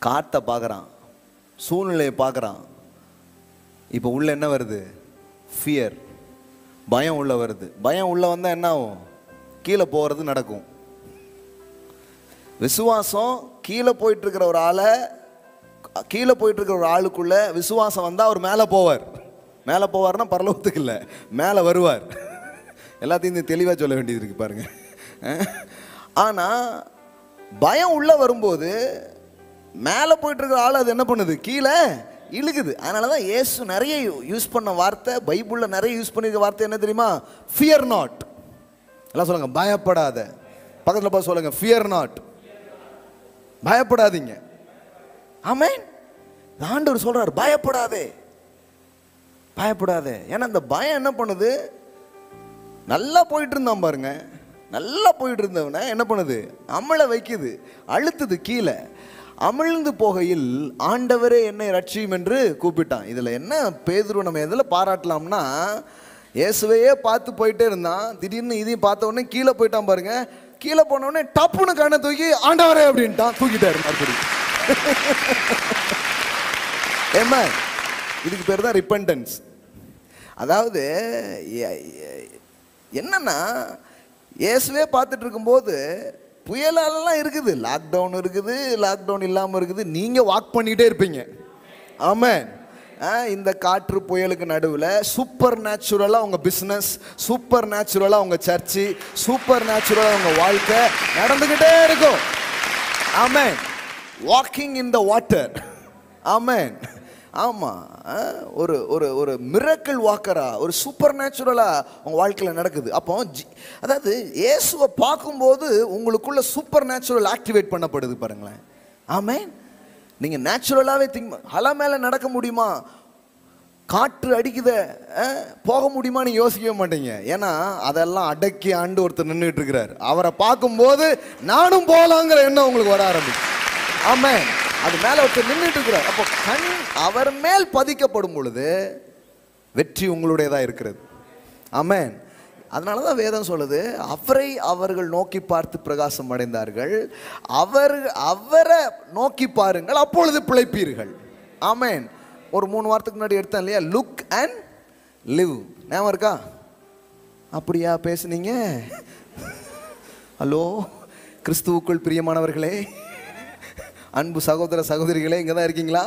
காற்றை பார்க்குறான், சூழ்நிலையை பார்க்குறான். இப்போ உள்ள என்ன வருது, ஃபியர், பயம் உள்ள வருது. பயம் உள்ள வந்தால் என்ன ஆகும், கீழே போகிறது நடக்கும். விசுவாசம் கீழே போயிட்டுருக்கிற ஒரு ஆளை, கீழே போயிட்டுருக்கிற ஒரு ஆளுக்குள்ள விசுவாசம் வந்தால் அவர் மேலே போவார். மேலே போவார்னா பரலோகத்துக்கு இல்லை, மேலே வருவார். எல்லாத்தையும் தெளிவாக சொல்ல வேண்டியது இருக்குது பாருங்க. ஆனால் பயம் உள்ள வரும்போது மேலே போயிட்டுருக்கிற ஆள் அது என்ன பண்ணுது, கீழே இழுக்குது. அதனால தான் இயேசு நிறைய யூஸ் பண்ண வார்த்தை, பைபிளில் நிறைய யூஸ் பண்ணியிருக்க வார்த்தை என்ன தெரியுமா, ஃபியர் நாட். எல்லாம் சொல்லுங்க, பயப்படாத. பக்கத்தில் பார்த்து சொல்லுங்க, ஃபியர் நாட், பயப்படாதீங்க. ஆமென். ஆண்டவர் சொல்றார், பயப்படாதே, பயப்படாதே. ஏன்னா அந்த பயம் என்ன பண்ணுது, நல்லா போயிட்டு இருந்தான் பாருங்க, நல்லா போயிட்டு இருந்தவன என்ன பண்ணுது, அம்மளை வைக்குது, அழுத்துது கீழே. அமிழ்ந்து போகையில் ஆண்டவரே என்னை ரட்சியும் என்று கூப்பிட்டான். இதில் என்ன பேதுரு நம்ம எதில் பாராட்டலாம்னா, இயேசுவையே பார்த்து போயிட்டே இருந்தான். திடீர்னு இதையும் பார்த்த உடனே கீழே போயிட்டான் பாருங்க. கீழே போன உடனே டப்புன்னு கண்ணை தூக்கி ஆண்டவரே அப்படின்ட்டான், தூக்கிட்டாரு மறுபடியும். ஏமா, இதுக்கு பேர் தான் ரிப்பெண்டன்ஸ். அதாவது என்னன்னா, இயேசுவே பார்த்துட்டு இருக்கும்போது புயலாலெல்லாம் இருக்குது, லாக்டவுன் இருக்குது, லாக்டவுன் இல்லாமல் இருக்குது, நீங்கள் வாக் பண்ணிகிட்டே இருப்பீங்க. ஆமாம். இந்த காற்று புயலுக்கு நடுவில் சூப்பர் நேச்சுரலாக உங்கள் பிஸ்னஸ், சூப்பர் நேச்சுரலாக உங்கள் சர்ச்சு, சூப்பர் நேச்சுரலாக உங்கள் வாழ்க்கை நடந்துக்கிட்டே இருக்கும். ஆமாம். Walking in the water. ஆமாம். ஆமாம். ஒரு ஒரு ஒரு மிரக்கிள் வாக்கரா, ஒரு சூப்பர் நேச்சுரலாக உங்கள் வாழ்க்கையில் நடக்குது. அப்போ அதாவது இயேசுவை பார்க்கும்போது உங்களுக்குள்ள சூப்பர் நேச்சுரல் ஆக்டிவேட் பண்ணப்படுது பாருங்களேன். ஆமாம். நீங்கள் நேச்சுரலாகவே அலை மேலே நடக்க முடியுமா, காற்று அடிக்குத போக முடியுமா நீங்கள் யோசிக்கவே மாட்டீங்க. ஏன்னா அதெல்லாம் அடக்கி ஆண்டு ஒருத்தர் நின்றுட்டு இருக்கிறார். அவரை பார்க்கும்போது நானும் போகலாங்கிற எண்ணம் உங்களுக்கு வர ஆரம்பிக்கும். ஆமாம். அது மேலே ஒருத்தர் நின்றுட்டு இருக்கிறார். அப்போ கண் அவர் மேல் பதிக்கப்படும் பொழுது வெற்றி உங்களுடையதாக இருக்கிறது. ஆமென். அதனால தான் வேதம் சொல்லுது, அவரை அவர்கள் நோக்கி பார்த்து பிரகாசம் அடைந்தார்கள். அவரை நோக்கி பாருங்கள், அப்பொழுது பிழைப்பீர்கள். ஆமென். ஒரு 3 வாரத்துக்கு முன்னாடி எடுத்தேன் இல்லையா, லுக் அண்ட் லிவ். ஞாபகம் இருக்கா? அப்படியா பேசுனீங்க? ஹலோ கிறிஸ்துவுக்குள் பிரியமானவர்களே, அன்பு சகோதர சகோதரிகளே, இங்கே தான் இருக்கீங்களா?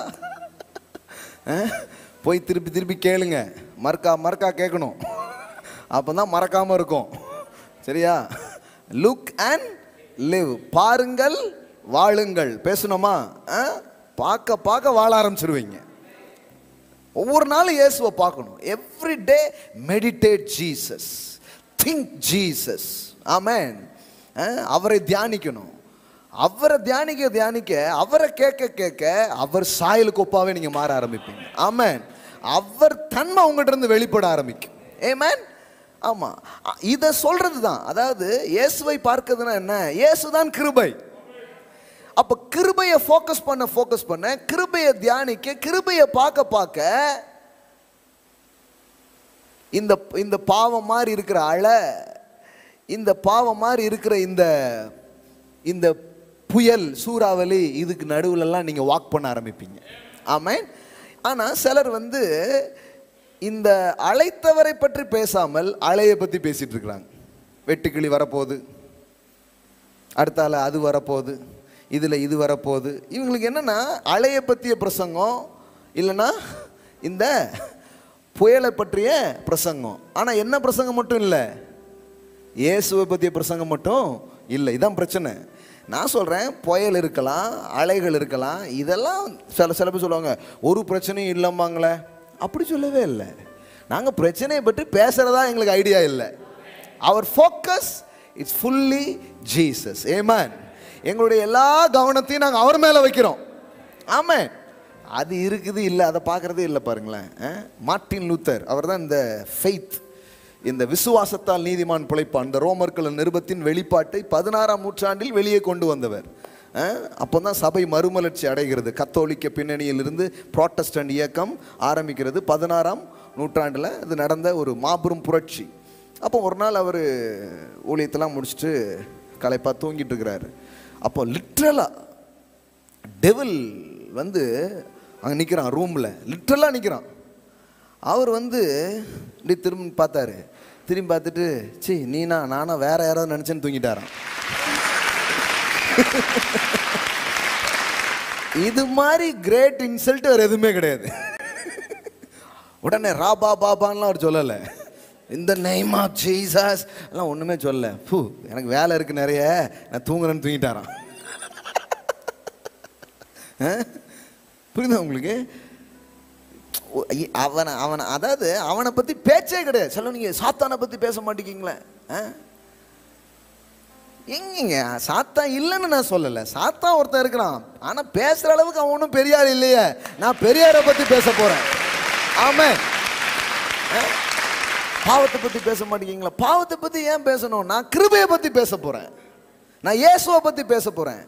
போய் திருப்பி திருப்பி கேளுங்க, மறக்கா கேட்கணும், அப்போ தான் மறக்காமல் இருக்கும். சரியா? Look and live. பாருங்கள் வாழுங்கள். பேசணுமா? பார்க்க வாழ ஆரம்பிச்சிருவீங்க. ஒவ்வொரு நாளும் இயேசுவை பார்க்கணும். Every day meditate Jesus, think Jesus. Amen. அவரை தியானிக்கணும். அவரை தியானிக்க அவரை கேட்க அவர் சாயலுக்கு ஒப்பாவே நீங்கள் மாற ஆரம்பிப்பீங்க. ஆமென். அவர் தன்மை உங்கள்கிட்ட இருந்து வெளிப்பட ஆரம்பிக்கும். ஆமென். ஆமாம். இதை சொல்கிறது தான். அதாவது இயேசுவை பார்க்கிறதுனா என்ன? இயேசுதான் கிருபை. அப்போ கிருபையை ஃபோக்கஸ் பண்ண, கிருபையை தியானிக்க, கிருபையை பார்க்க இந்த பாவம் மாதிரி இருக்கிற இந்த பாவம் மாதிரி இருக்கிற இந்த புயல், சூறாவளி, இதுக்கு நடுவுலலாம் நீங்கள் வாக் பண்ண ஆரம்பிப்பீங்க. ஆமென். ஆனால் சிலர் இந்த அழைத்தவரை பற்றி பேசாமல் அலையை பற்றி பேசிட்டு இருக்கிறாங்க. வெட்டுக்கிளி வரப்போகுது, அடுத்தால அது வரப்போகுது, இதில் இது வரப்போகுது. இவங்களுக்கு என்னென்னா அலையை பற்றிய பிரசங்கம், இல்லைன்னா இந்த புயலை பற்றிய பிரசங்கம். ஆனால் என்ன பிரசங்கம் மட்டும் இல்லை, இயேசுவை பற்றிய பிரசங்கம் மட்டும் இல்லை. இதான் பிரச்சனை. நான் சொல்கிறேன், புயல் இருக்கலாம், அலைகள் இருக்கலாம், இதெல்லாம் சில பேர் சொல்லுவாங்க ஒரு பிரச்சனையும் இல்லைம்பாங்களே. அப்படி சொல்லவே இல்லை. நாங்கள் பிரச்சனையை பற்றி பேசுகிறதா எங்களுக்கு ஐடியா இல்லை. அவர் ஃபோக்கஸ் இட்ஸ் ஃபுல்லி ஜீசஸ். ஆமென். எங்களுடைய எல்லா கவனத்தையும் நாங்கள் அவர் மேலே வைக்கிறோம். ஆமென். அது இருக்குது இல்லை, அதை பார்க்குறதே இல்லை. பாருங்களேன், மார்ட்டின் லூத்தர், அவர் தான் இந்த ஃபெய்த், இந்த விசுவாசத்தால் நீதிமான் பிழைப்பான், இந்த ரோமர்கள் நிருபத்தின் வெளிப்பாட்டை 16ஆம் நூற்றாண்டில் வெளியே கொண்டு வந்தவர். அப்போ தான் சபை மறுமலர்ச்சி அடைகிறது. கத்தோலிக்க பின்னணியிலிருந்து புராட்டஸ்டன்ட் இயக்கம் ஆரம்பிக்கிறது 16ஆம் நூற்றாண்டில். இது நடந்த ஒரு மாபெரும் புரட்சி. அப்போ ஒரு நாள் அவர் ஊழியத்தெல்லாம் முடிச்சுட்டு களைப்பாக தூங்கிட்டு இருக்கிறாரு. அப்போ லிட்ரலாக டெவில் அங்கே நிற்கிறான், ரூமில் லிட்ரலாக நிற்கிறான். அவர் இப்படி திரும்பி பார்த்தாரு. திரும்பி பார்த்துட்டு, சி நானா வேற யாராவது நினச்சேன்னு தூங்கிட்டாரான். இது மாதிரி கிரேட் இன்சல்ட் வேறு எதுவுமே கிடையாது. உடனே ராபா பாபான்லாம் அவர் சொல்லலை, இந்த நேம் ஆஃப் ஜீசஸ் எல்லாம் ஒன்றுமே சொல்லலை. எனக்கு வேலை இருக்குது நிறைய, நான் தூங்குறேன்னு தூங்கிட்டாரான். புரியுதா உங்களுக்கு? அதாவது அவனை பற்றி பேச்சே கிடையாது. சொல்ல, நீங்கள் சாத்தானை பற்றி பேச மாட்டேங்கிங்களே. எங்கங்க சாத்தான் இல்லைன்னு நான் சொல்லலை, சாத்தான் ஒருத்தன் இருக்கிறான். ஆனால் பேசுகிற அளவுக்கு அவன் ஒன்றும் பெரியார் இல்லையே. நான் பெரியாரை பற்றி பேச போகிறேன். ஆமென். பாவத்தை பற்றி பேச மாட்டேங்கிங்களா? பாவத்தை பற்றி ஏன் பேசணும்? நான் கிருபையை பற்றி பேச போகிறேன். நான் இயேசுவை பற்றி பேச போகிறேன்.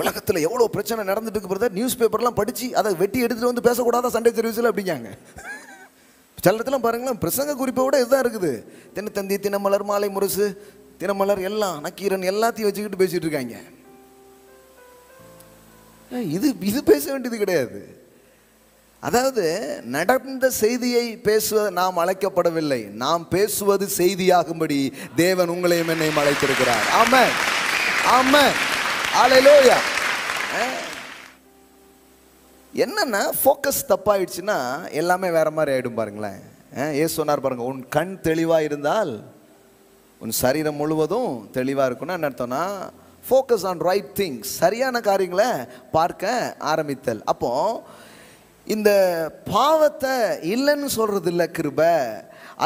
உலகத்தில் எவ்வளோ பிரச்சனை நடந்துட்டு இருக்கு பிரதர், நியூஸ் பேப்பர்லாம் படித்து அதை வெட்டி எடுத்துகிட்டு வந்து பேசக்கூடாதா சண்டே சர்வீஸில் அப்படிங்காங்க. சில இடத்துல பாருங்களேன், பிரசங்க குறிப்போட இதுதான் இருக்குது. தினத்தந்தி, தினமலர், மாலை முரசு, தினமலர் எல்லாம் நக்கீரன் எல்லாத்தையும் வச்சுக்கிட்டு பேசிட்டு இருக்காங்க. இது இது பேச வேண்டியது கிடையாது. அதாவது நடந்த செய்தியை பேசுவ நாம் அழைக்கப்படவில்லை, நாம் பேசுவது செய்தியாகும்படி தேவன் உங்களையும் என்னையும் அழைத்திருக்கிறார். ஆமென், ஆமென், ஹல்லேலூயா. என்னன்னா ஃபோக்கஸ் தப்பாயிடுச்சுன்னா எல்லாமே வேற மாதிரி ஆயிடும். பாருங்களேன், ஏசு சொன்னார் பாருங்க, உன் கண் தெளிவா இருந்தால் உன் சரீரம் முழுவதும் தெளிவா இருக்கும்னா என்ன அர்த்தம்னா, ஃபோக்கஸ் ஆன் ரைட் திங்ஸ், சரியான காரியங்களை பார்க்க ஆரம்பித்தல். அப்போ இந்த பாவத்தை இல்லைன்னு சொல்றது இல்லை கிருபை,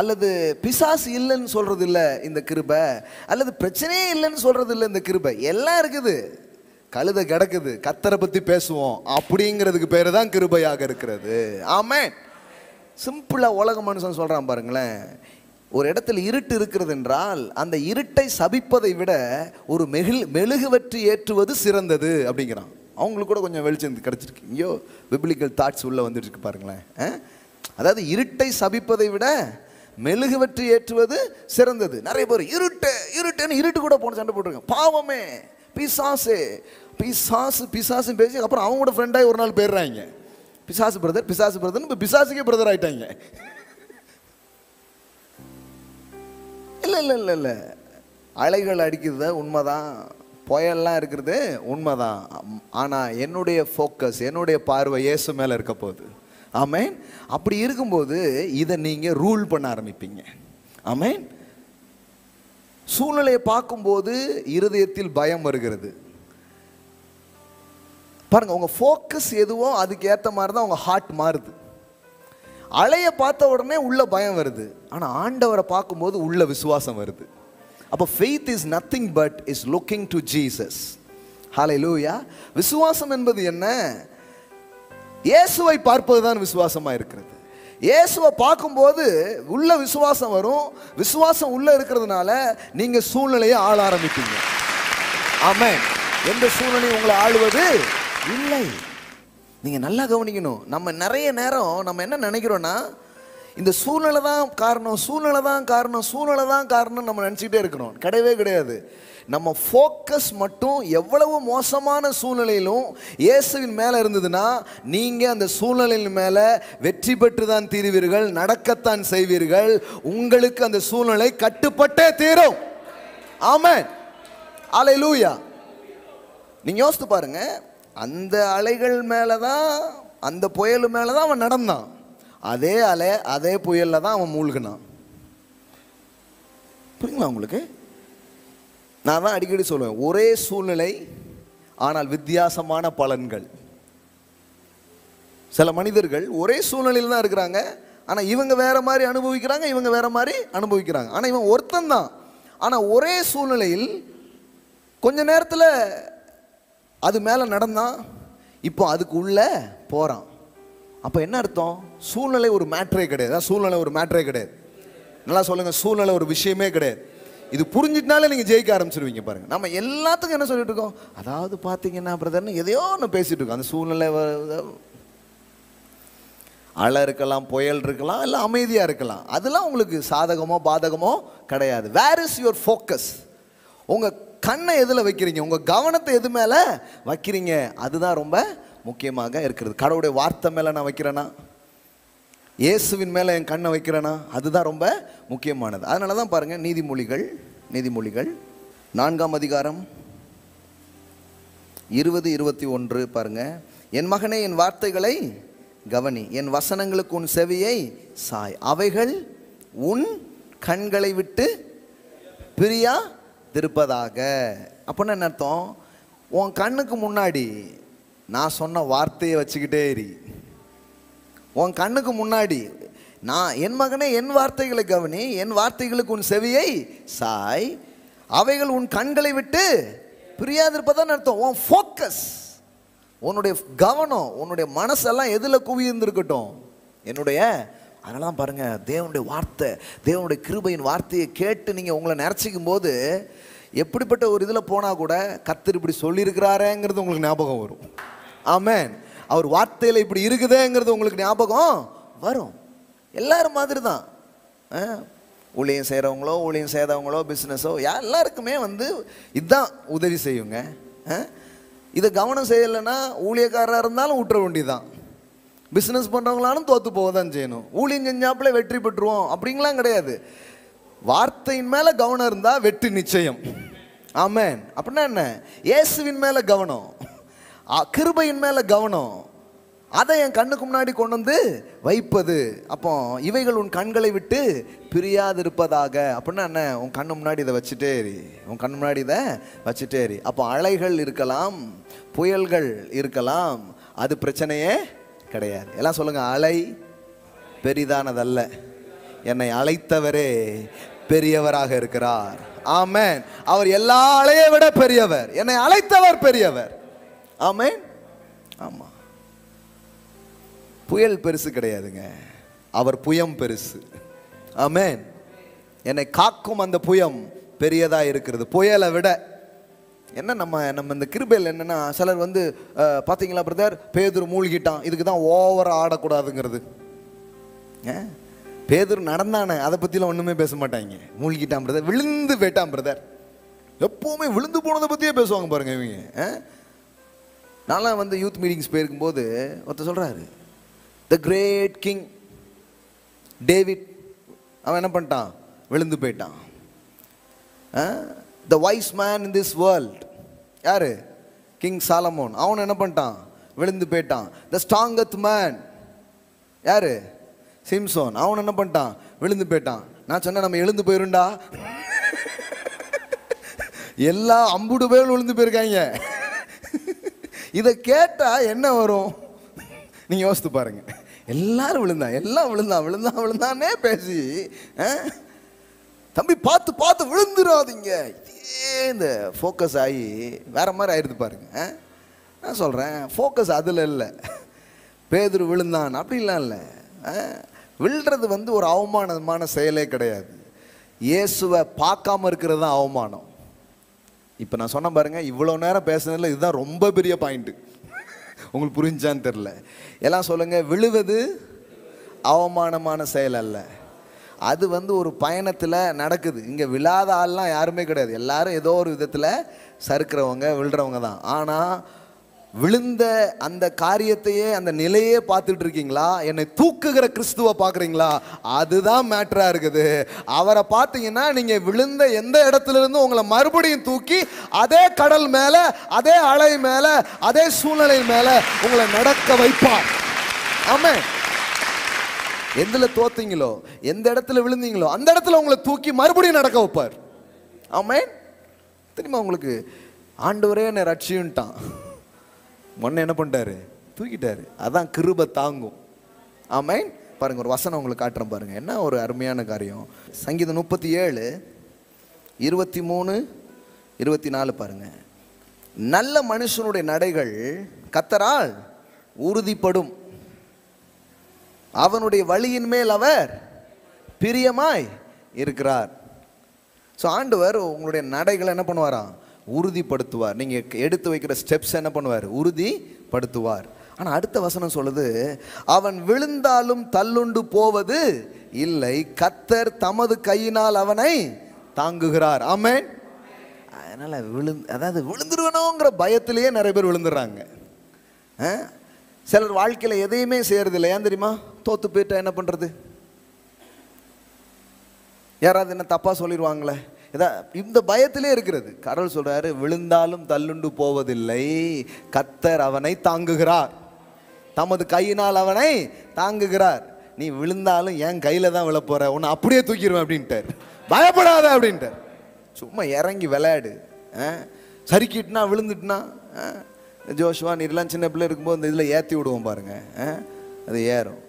அல்லது பிசாசு இல்லைன்னு சொல்றது இல்லை இந்த கிருபை, அல்லது பிரச்சனையே இல்லைன்னு சொல்றது இல்லை இந்த கிருபை. எல்லாம் இருக்குது, கழுத கிடக்குது, கத்தரை பத்தி பேசுவோம் அப்படிங்கிறதுக்கு பேரு தான் கிருபையாக இருக்கிறது. ஆமென். சிம்பிளா உலக மனுஷன் சொல்றான் பாருங்களேன், ஒரு இடத்துல இருட்டு இருக்கிறது என்றால் அந்த இருட்டை சபிப்பதை விட ஒரு மெழுகுவற்றி ஏற்றுவது சிறந்தது அப்படிங்கிறான். அவங்களுக்கு கூட கொஞ்சம் வெளிச்சம் கிடைச்சிருக்கு, இங்கேயோ பிப்ளிக்கல் தாட்ஸ் உள்ள வந்துட்டு இருக்கு பாருங்களேன். அதாவது இருட்டை சபிப்பதை விட மெழுகுவற்றி ஏற்றுவது சிறந்தது. நிறைய பேர் இருட்டு இருட்டுன்னு இருட்டு கூட போன சண்டை போட்டிருக்காங்க. பாவமே, பிசாசு பிசாசு பிசாசு பேசி அப்புறம் அவங்களோட ஃப்ரெண்டாகி ஒரு நாள் போயிடுறாங்க. பிசாசு பிரதர் பிசாசு பிரதர், இப்போ பிசாசுக்கே பிரதர் ஆயிட்டாங்க. இல்லை இல்லை இல்லை இல்லை, அலைகள் அடிக்கிறது உண்மைதான், புயல்லாம் இருக்கிறது உண்மைதான். ஆனால் என்னுடைய ஃபோக்கஸ், என்னுடைய பார்வை இயேசு மேலே இருக்க போகுது. ஆமென். அப்படி இருக்கும்போது இதை நீங்கள் ரூல் பண்ண ஆரம்பிப்பீங்க. ஆமென். சூழ்நிலையை பார்க்கும்போது இருதயத்தில் பயம் வருகிறது. பாருங்க, உங்கள் ஃபோக்கஸ் எதுவோ அதுக்கு ஏற்ற மாதிரி தான் உங்கள் ஹார்ட் மாறுது. அலையை பார்த்த உடனே உள்ள பயம் வருது, ஆனால் ஆண்டவரை பார்க்கும்போது உள்ள விசுவாசம் வருது. அப்போ faith is nothing but is looking to Jesus. Hallelujah. விசுவாசம் என்பது என்ன? இயேசுவை பார்ப்பது தான் விசுவாசமா இருக்கிறது. இயேசுவை பார்க்கும்போது உள்ள விசுவாசம் வரும். விசுவாசம் உள்ள இருக்கிறதுனால நீங்க சூழ்நிலையை ஆள ஆரம்பிப்பீங்க. ஆமென். எந்த சூழ்நிலையும் உங்களை ஆளுவது இல்லை. நீங்க நல்லா கவனிக்கணும். நம்ம நிறைய நேரம் நம்ம என்ன நினைக்கிறோம்னா, இந்த சூழ்நிலை தான் காரணம், சூழ்நிலை தான் காரணம், சூழ்நிலை தான் காரணம் நம்ம நினச்சிக்கிட்டே இருக்கிறோம். கிடையவே கிடையாது. நம்ம ஃபோக்கஸ் மட்டும் எவ்வளவு மோசமான சூழ்நிலையிலும் இயேசுவின் மேலே இருந்ததுன்னா நீங்கள் அந்த சூழ்நிலையின் மேலே வெற்றி பெற்று தான் தீருவீர்கள், நடக்கத்தான் செய்வீர்கள். உங்களுக்கு அந்த சூழ்நிலை கட்டுப்பட்டே தீரும். ஆமென், அல்லேலூயா. நீங்கள் யோசித்து பாருங்க, அந்த அலைகள் மேலே தான், அந்த புயல் மேலே தான் அவன் நடந்தான். அதே அலை அதே புயலில் தான் அவன் மூழ்கினான். புரியுங்களா உங்களுக்கு? நான் தான் அடிக்கடி சொல்லுவேன், ஒரே சூழ்நிலை ஆனால் வித்தியாசமான பலன்கள். சில மனிதர்கள் ஒரே சூழ்நிலையில் தான் இருக்கிறாங்க, ஆனால் இவங்க வேற மாதிரி அனுபவிக்கிறாங்க, இவங்க வேற மாதிரி அனுபவிக்கிறாங்க. ஆனால் இவன் ஒருத்தன் தான், ஆனால் ஒரே சூழ்நிலையில் கொஞ்ச நேரத்தில் அது மேலே நடந்தான், இப்போ அதுக்கு உள்ள போகிறான். அப்போ என்ன அர்த்தம்? சூழ்நிலை ஒரு மேட்ரே கிடையாது. சூழ்நிலை ஒரு மேட்ரே கிடையாது. நல்லா சொல்லுங்க, சூழ்நிலை ஒரு விஷயமே கிடையாது. இது புரிஞ்சிட்டனாலே நீங்கள் ஜெயிக்க ஆரம்பிச்சிருவீங்க. பாருங்க, நம்ம எல்லாத்துக்கும் என்ன சொல்லிட்டு இருக்கோம், அதாவது பார்த்தீங்கன்னா பிரதர்னு எதையோ ஒன்று பேசிட்டு இருக்கோம். அந்த சூழ்நிலை அலை இருக்கலாம், புயல் இருக்கலாம், இல்லை அமைதியாக இருக்கலாம். அதெல்லாம் உங்களுக்கு சாதகமோ பாதகமோ கிடையாது. Where is your focus? உங்கள் கண்ணை எதில் வைக்கிறீங்க, உங்கள் கவனத்தை எது மேலே வைக்கிறீங்க, அதுதான் ரொம்ப முக்கியமாக இருக்கிறது. கடவுளுடைய வார்த்தை மேலே நான் வைக்கிறேன்னா, இயேசுவின் மேலே என் கண்ணை வைக்கிறேன்னா, அதுதான் ரொம்ப முக்கியமானது. அதனால தான் பாருங்கள், நீதிமொழிகள் 4ஆம் அதிகாரம் 20-21 பாருங்க. என் மகனே, என் வார்த்தைகளை கவனி, என் வசனங்களுக்கு உன் செவியை சாய், அவைகள் உன் கண்களை விட்டு பிரியா திருப்பதாக. அப்படின்னா என்ன அர்த்தம்? உன் கண்ணுக்கு முன்னாடி நான் சொன்ன வார்த்தையை வச்சுக்கிட்டே இரு. உன் கண்ணுக்கு முன்னாடி நான், என் மகனே என் வார்த்தைகளை கவனி, என் வார்த்தைகளுக்கு உன் செவியை சாய், அவைகள் உன் கண்களை விட்டு பிரியாதிருப்பதான் அர்த்தம். உன் ஃபோக்கஸ், உன்னுடைய கவனம், உன்னுடைய மனசெல்லாம் எதில் குவியிருந்திருக்கட்டும், என்னுடைய. அதெல்லாம் பாருங்க, தேவனுடைய வார்த்தை, தேவனுடைய கிருபையின் வார்த்தையை கேட்டு நீங்கள் உங்களை நிறச்சிக்கும் போது எப்படிப்பட்ட ஒரு இதில் போனால் கூட கர்த்தர் இப்படி சொல்லியிருக்கிறாரேங்கிறது உங்களுக்கு ஞாபகம் வரும். ஆமென். அவர் வார்த்தையில் இப்படி இருக்குதேங்கிறது உங்களுக்கு ஞாபகம் வரும். எல்லாரும் மாதிரி தான். ஊழியம் செய்கிறவங்களோ ஊழியம் செய்கிறவங்களோ பிஸ்னஸோ எல்லாருக்குமே இதுதான் உதவி செய்யுங்க. இதை கவனம் செய்யலைன்னா ஊழியக்காரராக இருந்தாலும் விட்டுற வேண்டியதான். பிஸ்னஸ் பண்ணுறவங்களாலும் தோற்று போக தான் செய்யணும். ஊழியம் செஞ்சாப்புல வெற்றி பெற்றுருவோம் அப்படிங்களாம் கிடையாது. வார்த்தையின் மேலே கவனம் இருந்தால் வெற்றி நிச்சயம். ஆமென். அப்படின்னா என்ன? இயேசுவின் மேலே கவனம், கிருபையின் மேலே கவனம், அதை என் கண்ணுக்கு முன்னாடி கொண்டு வந்து வைப்பது. அப்போ இவைகள் உன் கண்களை விட்டு பிரியாது இருப்பதாக. அப்படின்னா என்ன? உன் கண்ணு முன்னாடி இதை வச்சுட்டே இரு, உன் கண்ணு முன்னாடி இதை வச்சுட்டே இரு. அப்போ அலைகள் இருக்கலாம், புயல்கள் இருக்கலாம், அது பிரச்சனையே கிடையாது. எல்லாம் சொல்லுங்க, அலை பெரிதானதல்ல, என்னை அழைத்தவரே பெரியவராக இருக்கிறார். ஆமென். அவர் எல்லா அலையை விட பெரியவர், என்னை அழைத்தவர் பெரியவர். ஆமென். ஆமா, புயல் பெருசு கிடையாதுங்க, அவர் புயம் பெருசு. ஆமென். என்னை காக்கும் அந்த புயம் பெரியதா இருக்கிறது புயலை விட. என்ன நம்ம இந்த கிருபையில் என்னன்னா, சிலர் பார்த்தீங்களா பிரதர், பேதுரு மூழ்கிட்டான், இதுக்கு தான் ஓவராக ஆடக்கூடாதுங்கிறது. பேதுரு நடந்தானே, அதை பற்றிலாம் ஒன்றுமே பேச மாட்டாங்க. மூழ்கிட்டான் பிரதர், விழுந்து போயிட்டான் பிரதர், எப்போவுமே விழுந்து போனதை பற்றியே பேசுவாங்க பாருங்க இவங்க. நான்லாம் யூத் மீட்டிங்ஸ் போயிருக்கும்போது ஒருத்தர் சொல்கிறாரு, த கிரேட் கிங் டேவிட், அவன் என்ன பண்ணிட்டான்? விழுந்து போயிட்டான். The wise man in this world, யாரு? கிங் சாலமோன், அவன் என்ன பண்ணிட்டான்? விழுந்து போயிட்டான். த ஸ்ட்ராங்கஸ்ட் மேன், யாரு? சிம்சோன், அவன் என்ன பண்ணிட்டான்? விழுந்து போயிட்டான். நான் சொன்னேன், நம்ம எழுந்து போயிருண்டா. எல்லா 50 பேர் விழுந்து போயிருக்காங்க. இதை கேட்டா என்ன வரும் நீங்க யோசித்து பாருங்க. எல்லாரும் விழுந்தானே பேசி, தம்பி பார்த்து பார்த்து விழுந்துடாதீங்க, இந்த ஃபோக்கஸ் ஆகி வேற மாதிரி ஆயிடுது பாருங்க. நான் சொல்றேன், ஃபோக்கஸ் அதுல இல்லை. பேதுரு விழுந்தான் அப்படிலாம் இல்லை. விழுறது ஒரு அவமானமான செயலே கிடையாது. இயேசுவை பார்க்காம இருக்கிறது தான் அவமானம். இப்போ நான் சொன்ன பாருங்க, இவ்வளோ நேரம் பேசுனதில் இதுதான் ரொம்ப பெரிய பாயிண்ட். உங்களுக்கு புரிஞ்சான்னு தெரில. எல்லாம் சொல்லுங்க, விழுவது அவமானமான செயல் அல்ல. அது ஒரு பயணத்தில் நடக்குது. இங்கே விழாத ஆள்லாம் யாருமே கிடையாது. எல்லாரும் ஏதோ ஒரு விதத்தில் சறுக்கிறவங்க விழுறவங்க தான். ஆனால் விழுந்த அந்த காரியத்தையே, அந்த நிலையே பார்த்துட்டு இருக்கீங்களா? என்னை தூக்குகிற கிறிஸ்துவை பார்க்குறீங்களா? அதுதான் மேட்டராக இருக்குது. அவரை பார்த்தீங்கன்னா நீங்கள் விழுந்த எந்த இடத்துல இருந்து உங்களை மறுபடியும் தூக்கி அதே கடல் மேலே, அதே அலை மேலே, அதே சூழ்நிலை மேலே உங்களை நடக்க வைப்பார். ஆமென். எதில் தோத்தீங்களோ, எந்த இடத்துல விழுந்தீங்களோ, அந்த இடத்துல உங்களை தூக்கி மறுபடியும் நடக்க வைப்பார். ஆமென். தெரியுமா உங்களுக்கு, ஆண்டவரே என்னை ரட்சியுன்ட்டான், முன்ன என்ன பண்ணிட்டாரு? தூக்கிட்டாரு. அதான் கிருபை தாங்கும். ஆமென். பாருங்க, ஒரு வசனம் உங்களுக்கு காட்டுறேன் பாருங்க, என்ன ஒரு அருமையான காரியம். சங்கீதம் 37 23 24 பாருங்க. நல்ல மனுஷனுடைய நடைகள் கர்த்தரால் உறுதிப்படும், அவனுடைய வழியின் மேல் அவர் பிரியமாய் இருக்கிறார். ஸோ ஆண்டவர் உங்களுடைய நடைகளை என்ன பண்ணுவாராம்? உறுதிப்படுத்துவார். நீங்கள் எடுத்து வைக்கிற ஸ்டெப்ஸ் என்ன பண்ணுவார்? உறுதிப்படுத்துவார். ஆனால் அடுத்த வசனம் சொல்லுது, அவன் விழுந்தாலும் தள்ளுண்டு போவது இல்லை, கர்த்தர் தமது கையினால் அவனை தாங்குகிறார். ஆமென். அதனால் விழுந்துருவனோங்கிற பயத்திலேயே நிறைய பேர் விழுந்துடுறாங்க. சிலர் வாழ்க்கையில் எதையுமே செய்யறதில்லை. ஏன் தெரியுமா? தோத்து போயிட்டா என்ன பண்ணுறது? யாராவது என்ன தப்பாக சொல்லிடுவாங்களே, இந்த பயத்திலே இருக்கிறது. கடவுள் சொல்றாரு, விழுந்தாலும் தள்ளுண்டு போவதில்லை, கர்த்தர் அவனை தாங்குகிறார், தமது கையினால் அவனை தாங்குகிறார். நீ விழுந்தாலும் என் கையில தான் விழ போற, உன்னை அப்படியே தூக்கிடுவேன் அப்படின்ட்டார். பயப்படாத அப்படின்ட்டார். சும்மா இறங்கி விளையாடு. சறுக்கிட்டுனா விழுந்துட்டுனா, ஜோஷுவா நீர்லாம் சின்ன பிள்ளை இருக்கும்போது இந்த இதில் ஏற்றி விடுவோம் பாருங்க, அது ஏறும்.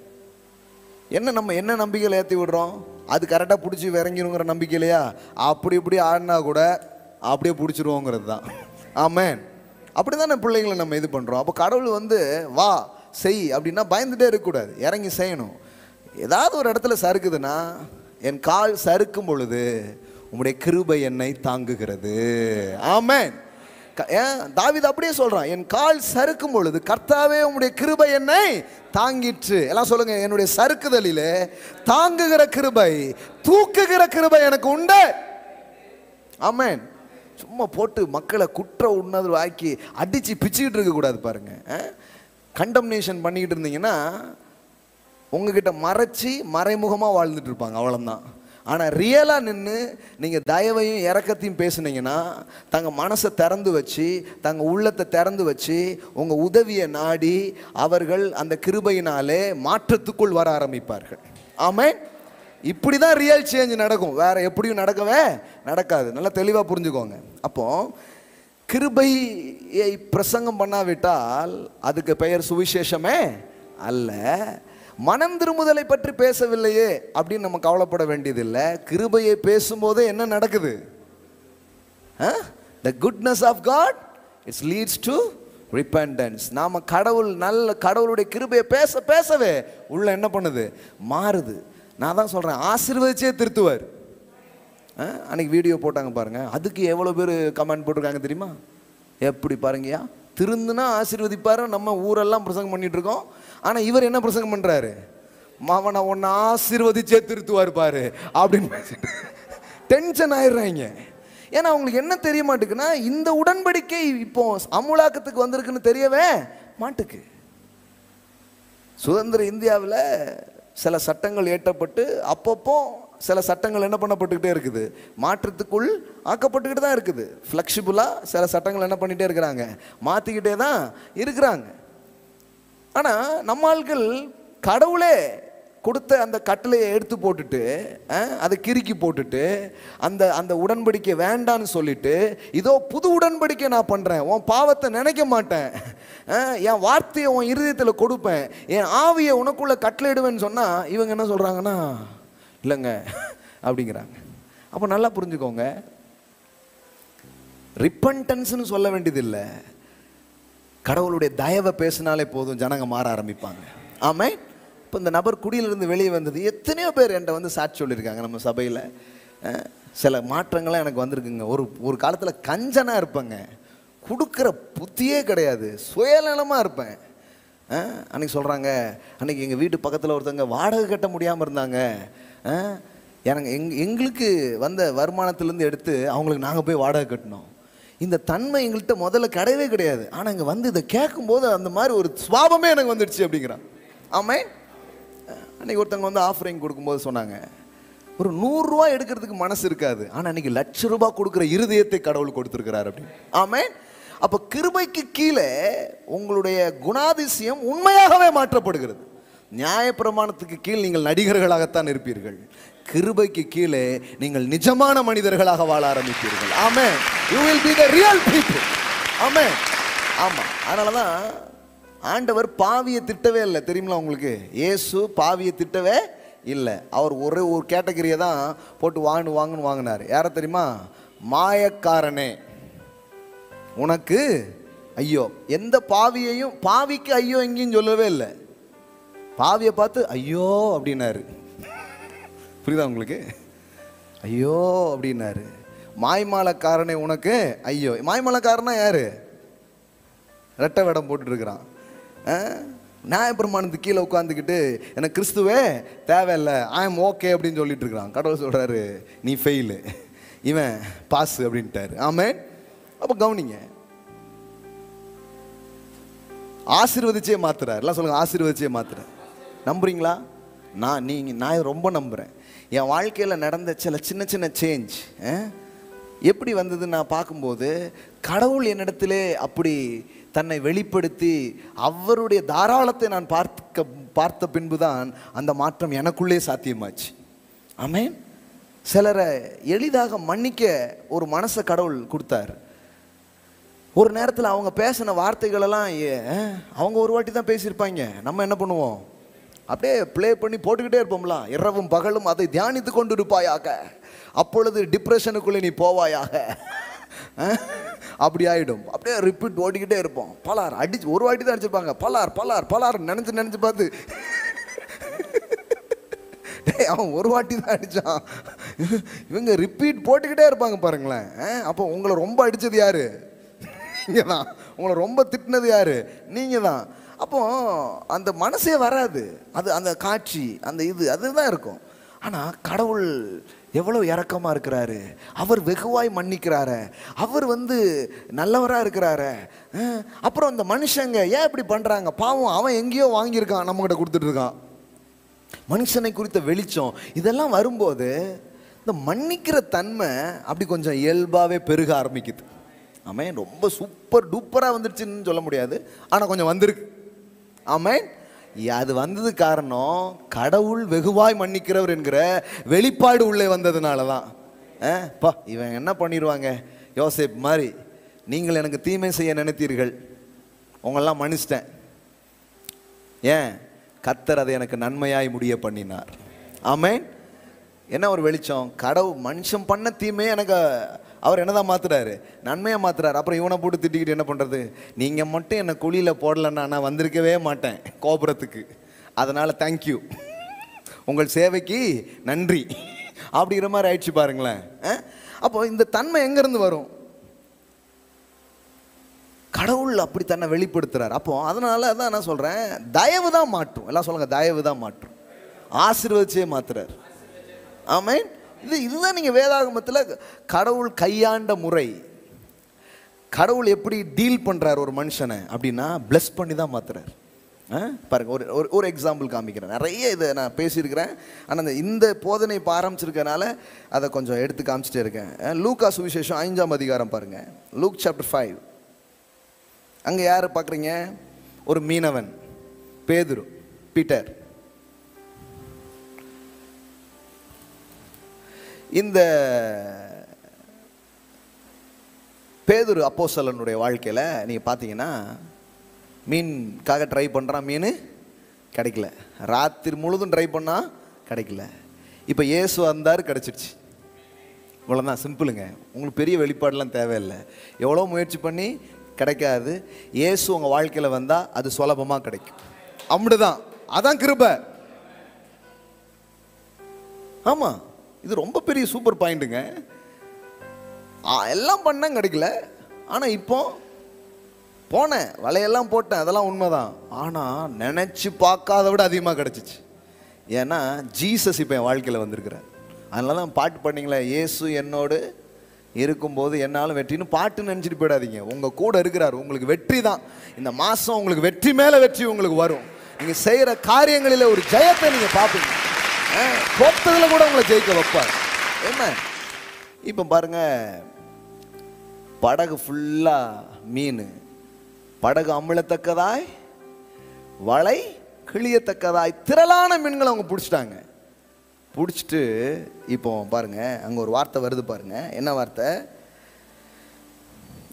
நம்ம என்ன நம்பிக்கையில் ஏற்றி விடுறோம்? அது கரெக்டாக பிடிச்சி இறங்கிடுங்கிற நம்பிக்கை இல்லையா? அப்படி இப்படி ஆடினா கூட அப்படியே பிடிச்சிருவோங்கிறது தான். ஆமென். அப்படி தானே பிள்ளைங்களை நம்ம இது பண்ணுறோம். அப்போ கடவுள் வா செய் அப்படின்னா பயந்துட்டே இருக்கக்கூடாது, இறங்கி செய்யணும். ஏதாவது ஒரு இடத்துல சறுக்குதுன்னா, என் கால் சறுக்கும் பொழுது உம்முடைய கிருபை என்னை தாங்குகிறது. ஆமென். தாவீது அப்படியே சொல்றான், என் கால் சறுக்கும் பொழுது கர்த்தாவே உம்முடைய கிருபை என்னை தாங்கிற்று. எல்லாம் சொல்லுங்க, என்னுடைய சறுக்குதலிலே தாங்குகிற கிருபை, தூக்குகிற கிருபை எனக்கு உண்டு. ஆமென். சும்மா போட்டு மக்களை குற்ற உணர்வு ஆக்கி அடிச்சு பிச்சுக்கிட்டு இருக்க கூடாது பாருங்க. கண்டம்னேஷன் பண்ணிக்கிட்டு இருந்தீங்கன்னா உங்ககிட்ட மறைச்சி மறைமுகமாக வாழ்ந்துட்டு இருப்பாங்க, அவ்வளோதான். ஆனால் ரியலாக நின்று நீங்கள் தயவையும் இறக்கத்தையும் பேசுனீங்கன்னா, தங்கள் மனசை திறந்து வச்சு, தங்கள் உள்ளத்தை திறந்து வச்சு, உங்கள் உதவியை நாடி அவர்கள் அந்த கிருபையினாலே மாற்றத்துக்குள் வர ஆரம்பிப்பார்கள். ஆமென். இப்படி தான் ரியல் சேஞ்ச் நடக்கும், வேற எப்படியும் நடக்கவே நடக்காது. நல்லா தெளிவாக புரிஞ்சுக்கோங்க. அப்போ கிருபையை பிரசங்கம் பண்ணாவிட்டால் அதுக்கு பெயர் சுவிசேஷமே அல்ல. மனம் திரும்புதலை பற்றி பேசவில்லையே அப்படின்னு நம்ம கவலைப்பட வேண்டியதில்லை. கிருபையை பேசும்போதே என்ன நடக்குது? The goodness of God, it leads to repentance. நாம கடவுளுடைய கிருபையை பேசவே உள்ள என்ன பண்ணுது? மாறுது. நான் தான் சொல்றேன், ஆசீர்வதிச்சே திருத்துவார். அன்னைக்கு வீடியோ போட்டாங்க பாருங்க, அதுக்கு எவ்வளோ பேர் கமெண்ட் போட்டிருக்காங்க தெரியுமா? எப்படி பாருங்கயா, திருந்துனா ஆசீர்வதிப்பாரு. நம்ம ஊரெல்லாம் பிரசங்கம் பண்ணிட்டு இருக்கோம். ஆனால் இவர் என்ன பிரசங்கம் பண்றாரு? மாவனை ஒன்று ஆசீர்வதிச்சே திருத்துவார் பாரு அப்படின்னு பேசிட்டு டென்ஷன் ஆயிடுறாங்க. ஏன்னா அவங்களுக்கு என்ன தெரிய மாட்டேங்குன்னா, இந்த உடன்படிக்கை இப்போ அமுலாக்கத்துக்கு வந்திருக்குன்னு தெரியவே மாட்டுக்கு. சுதந்திர இந்தியாவில் சில சட்டங்கள் ஏற்றப்பட்டு அப்பப்போ சில சட்டங்கள் என்ன பண்ணப்பட்டுக்கிட்டே இருக்குது? மாற்றத்துக்குள் ஆக்கப்பட்டுக்கிட்டு தான் இருக்குது. ஃப்ளெக்சிபிளாக சில சட்டங்கள் என்ன பண்ணிகிட்டே இருக்கிறாங்க? மாற்றிக்கிட்டே தான் இருக்கிறாங்க. ஆனால் நம்ம ஆட்கள் கடவுளே கொடுத்த அந்த கட்டளையை எடுத்து போட்டுட்டு, அதை கிறுக்கி போட்டுட்டு, அந்த உடன்படிக்கை வேண்டான்னு சொல்லிட்டு, இதோ புது உடன்படிக்கை நான் பண்ணுறேன், உன் பாவத்தை நினைக்க மாட்டேன், என் வார்த்தையை உன் இருதயத்தில் கொடுப்பேன், என் ஆவியை உனக்குள்ளே கட்டளையிடுவேன்னு சொன்னால் இவங்க என்ன சொல்கிறாங்கன்னா, இல்லைங்க அப்படிங்கிறாங்க. அப்போ நல்லா புரிஞ்சுக்கோங்க, ரிப்பன்டன்ஸ்னு சொல்ல வேண்டியதில்லை. கடவுளுடைய தயவை பேசினாலே போதும், ஜனங்க மாற ஆரம்பிப்பாங்க. ஆமாம். இப்போ இந்த நபர் குடியிலிருந்து வெளியே வந்தது எத்தனையோ பேர் என்கிட்ட வந்து சாட்சி சொல்லியிருக்காங்க. நம்ம சபையில் சில மாற்றங்கள்லாம் எனக்கு வந்திருக்குங்க. ஒரு காலத்தில் கஞ்சனாக இருப்பேங்க, கொடுக்குற புத்தியே கிடையாது, சுயநலமாக இருப்பேன். அன்றைக்கி சொல்கிறாங்க, அன்றைக்கி எங்கள் வீட்டு பக்கத்தில் ஒருத்தங்க வாடகை கட்ட முடியாமல் இருந்தாங்க. எனக்கு எங்களுக்கு வந்த வருமானத்துலேருந்து எடுத்து அவங்களுக்கு நாங்கள் போய் வாடகை கட்டினோம். இந்த தன்மை எங்கள்கிட்ட முதல்ல கிடையவே கிடையாது. ஆனால் இங்கே வந்து இதை கேட்கும்போது அந்த மாதிரி ஒரு சுவாபமே எனக்கு வந்துடுச்சு அப்படிங்கிறான். ஆமாம். அன்றைக்கி ஒருத்தவங்க வந்து ஆஃபரிங் கொடுக்கும்போது சொன்னாங்க, ஒரு 100 ரூபா எடுக்கிறதுக்கு மனசு இருக்காது, ஆனால் அன்றைக்கி ₹1,00,000 கொடுக்குற இருதயத்தை கடவுள் கொடுத்துருக்கிறார் அப்படின்னு. ஆமாம். அப்போ கிருபைக்கு கீழே உங்களுடைய குணாதிசயம் உண்மையாகவே மாற்றப்படுகிறது. நியாயப்பிரமாணத்துக்கு கீழ் நீங்கள் நடிகர்களாகத்தான் இருப்பீர்கள். கிருபைக்கு கீழே நீங்கள் நிஜமான மனிதர்களாக வாழ ஆரம்பிப்பீர்கள். ஆமென். You will be the real people. ஆமென். ஆமாம். அதனால தான் ஆண்டவர் பாவியை திட்டவே இல்லை, தெரியுங்களா உங்களுக்கு? இயேசு பாவியை திட்டவே இல்லை. அவர் ஒரே ஒரு கேட்டகரியை தான் போட்டு வாங்குன்னு வாங்கினார். யாரை தெரியுமா? மாயக்காரனே உனக்கு ஐயோ. எந்த பாவியையும், பாவிக்கு ஐயோ எங்கேயும் சொல்லவே இல்லை. பாவியை பார்த்து ஐயோ அப்படின்னாரு. புரியுதா உங்களுக்கு? ஐயோ அப்படின்னாரு. மாய்மாலக்காரனே உனக்கு ஐயோ. மாய்மாலக்காரனா யாரு? ரெட்டை வேடம் போட்டுட்டு இருக்கிறான். நியாயப்பிரமாணத்துக்கு கீழே உட்காந்துக்கிட்டு எனக்கு கிறிஸ்துவே தேவையில்லை, ஐ எம் ஓகே அப்படின்னு சொல்லிட்டு இருக்கிறான். கடவுள் சொல்றாரு, நீ ஃபெயிலு, இவன் பாஸ் அப்படின்ட்டாரு. ஆமென். அப்போ கவனிங்க, ஆசீர்வதிச்சே மாத்துறாரு. எல்லாம் சொல்லுங்க, ஆசீர்வதிச்சே மாத்துறாரு. நம்புறீங்களா? நான் ரொம்ப நம்புகிறேன். என் வாழ்க்கையில் நடந்த சின்ன சின்ன சேஞ்ச் எப்படி வந்ததுன்னு நான் பார்க்கும்போது, கடவுள் என்னிடத்திலே அப்படி தன்னை வெளிப்படுத்தி அவருடைய தாராளத்தை நான் பார்த்த பின்புதான் அந்த மாற்றம் எனக்குள்ளே சாத்தியமாச்சு. ஆமென். சிலரை எளிதாக மன்னிக்க ஒரு மனசை கடவுள் கொடுத்தார். ஒரு நேரத்தில் அவங்க பேசின வார்த்தைகளெல்லாம் அவங்க ஒரு வாட்டி தான் பேசியிருப்பாங்க. நம்ம என்ன பண்ணுவோம்? அப்படியே ப்ளே பண்ணி போட்டுக்கிட்டே இருப்போம்ல. இரவும் பகலும் அதை தியானித்து கொண்டு இருப்பாயாக, அப்பொழுது டிப்ரெஷனுக்குள்ளே நீ போவாயாக. அப்படி ஆகிடும். அப்படியே ரிப்பீட் ஓடிக்கிட்டே இருப்போம். பலார் அடிச்சு ஒரு வாட்டி தான் அடிச்சிருப்பாங்க. பலார் பலார் பலார் நினச்சி பார்த்து அவன் ஒரு வாட்டி தான் அடித்தான், இவங்க ரிப்பீட் போட்டுக்கிட்டே இருப்பாங்க பாருங்களேன். அப்போ உங்களை ரொம்ப அடித்தது யாரு? நீங்கள் தான். உங்களை ரொம்ப திட்டினது யாரு? நீங்கள் தான். அப்போ அந்த மனசே வராது. அது அந்த காட்சி, அந்த இது அதுதான் இருக்கும். ஆனால் கடவுள் எவ்வளோ இரக்கமாக இருக்கிறாரு, அவர் வெகுவாய் மன்னிக்கிறாரு, அவர் நல்லவராக இருக்கிறாரு. அப்புறம் அந்த மனுஷங்க ஏன் இப்படி பண்ணுறாங்க? பாவம், அவன் எங்கேயோ வாங்கியிருக்கான், நம்மகிட்ட கொடுத்துட்டு இருக்கான். மனுஷனை குறித்த வெளிச்சம் இதெல்லாம் வரும்போது இந்த மன்னிக்கிற தன்மை அப்படி கொஞ்சம் இயல்பாகவே பெருக ஆரம்பிக்குது. ஆமேன். ரொம்ப சூப்பர் டூப்பராக வந்துடுச்சுன்னு சொல்ல முடியாது, ஆனால் கொஞ்சம் வந்திருக்கு. ஆமேன். அது வந்தது காரணம் கடவுள் வெகுவாய் மன்னிக்கிறவர் என்கிற வெளிப்பாடு உள்ளே வந்ததுனால தான். பா, இவன் என்ன பண்ணிடுவாங்க, யோசேப் மாதிரி, நீங்கள் எனக்கு தீமை செய்ய நினைத்தீர்கள், உங்களெல்லாம் மன்னிச்சிட்டேன், ஏன் கர்த்தர் அதை எனக்கு நன்மையாய் முடிய பண்ணினார். ஆமேன். என்ன ஒரு வெளிச்சம்! கடவுள் மனுஷன் பண்ண தீமையை எனக்கு அவர் என்னதான் மாத்துறாரு, நன்மையாக மாத்துறாரு. அப்புறம் இவனை போட்டு திட்டிக்கிட்டு என்ன பண்ணுறது? நீங்கள் மட்டும் என்னை குழியில் போடலன்னா நான் வந்திருக்கவே மாட்டேன் கோபுரத்துக்கு, அதனால் தேங்க்யூ, உங்கள் சேவைக்கு நன்றி அப்படிங்கிற மாதிரி ஆயிடுச்சு பாருங்களேன். அப்போ இந்த தன்மை எங்கேருந்து வரும்? கடவுள் அப்படி தன்னை வெளிப்படுத்துறார். அப்போ அதனால தான் நான் சொல்கிறேன், தயவு தான் மாற்றும். எல்லாம் சொல்லுங்கள், தயவு தான் மாற்றும், ஆசீர்வதிச்சே மாத்துறார். ஆமேன். இதுதான் நீங்கள் வேதாகமத்தில் கடவுள் கையாண்ட முறை. கடவுள் எப்படி டீல் பண்ணுறார் ஒரு மனுஷனை அப்படின்னா, பிளஸ் பண்ணி தான் மாத்துறார். பாருங்க, ஒரு எக்ஸாம்பிள் காமிக்கிறேன். நிறைய இதை நான் பேசியிருக்கிறேன், ஆனால் இந்த போதனை இப்போ ஆரம்பிச்சிருக்கனால அதை கொஞ்சம் எடுத்து காமிச்சிட்டே இருக்கேன். லூக்கா சுவிசேஷம் 5ஆம் அதிகாரம் பாருங்க, லூக் சாப்டர் 5. அங்கே யார் பார்க்குறீங்க? ஒரு மீனவன், பேதுரு, பீட்டர். இந்த பேதுரு அப்போஸ்தலனுடைய வாழ்க்கையில் நீங்கள் பார்த்தீங்கன்னா, மீனுக்காக ட்ரை பண்ணுறான், மீன் கிடைக்கல. ராத்திரி முழுதும் ட்ரை பண்ணால் கிடைக்கல. இப்போ இயேசு வந்தார், கிடச்சிடுச்சு. இவ்வளோதான், சிம்பிளுங்க. உங்களுக்கு பெரிய வெளிப்பாடெலாம் தேவையில்லை. எவ்வளோ முயற்சி பண்ணி கிடைக்காது, இயேசு உங்கள் வாழ்க்கையில் வந்தால் அது சுலபமாக கிடைக்கும். அப்படிதான், அதான் கிருபை. ஆமாம், இது ரொம்ப பெரிய சூப்பர் பாயிண்ட்டுங்க. எல்லாம் பண்ணேன் கிடைக்கல, ஆனால் இப்போ போனேன், வலையெல்லாம் போட்டேன், அதெல்லாம் உண்மைதான். ஆனால் நினச்சி பார்க்காத விட அதிகமாக கிடச்சிச்சு. ஏன்னா ஜீசஸ் இப்போ என் வாழ்க்கையில் வந்திருக்கிறார். அதனால தான் பாட்டு பண்ணிங்களே, இயேசு என்னோடு இருக்கும்போது என்னாலும் வெற்றின்னு பாட்டு நினச்சிட்டு போயிடாதீங்க. உங்கள் கூட இருக்கிறார், உங்களுக்கு வெற்றி தான். இந்த மாதம் உங்களுக்கு வெற்றி மேலே வெற்றி உங்களுக்கு வரும். நீங்கள் செய்கிற காரியங்களில் ஒரு ஜெயத்தை நீங்கள் பார்ப்பீங்க. போட்டதில் கூட உங்களை ஜெயிக்க வைப்பார். என்ன இப்போ பாருங்க, படகு ஃபுல்லாக மீன், படகு அமிழத்தக்கதாய் வலை கிளியத்தக்கதாய் திரளான மீன்களை அவங்க பிடிச்சிட்டாங்க. பிடிச்சிட்டு இப்போ பாருங்க, அங்கே ஒரு வார்த்தை வருது பாருங்க. என்ன வார்த்தை?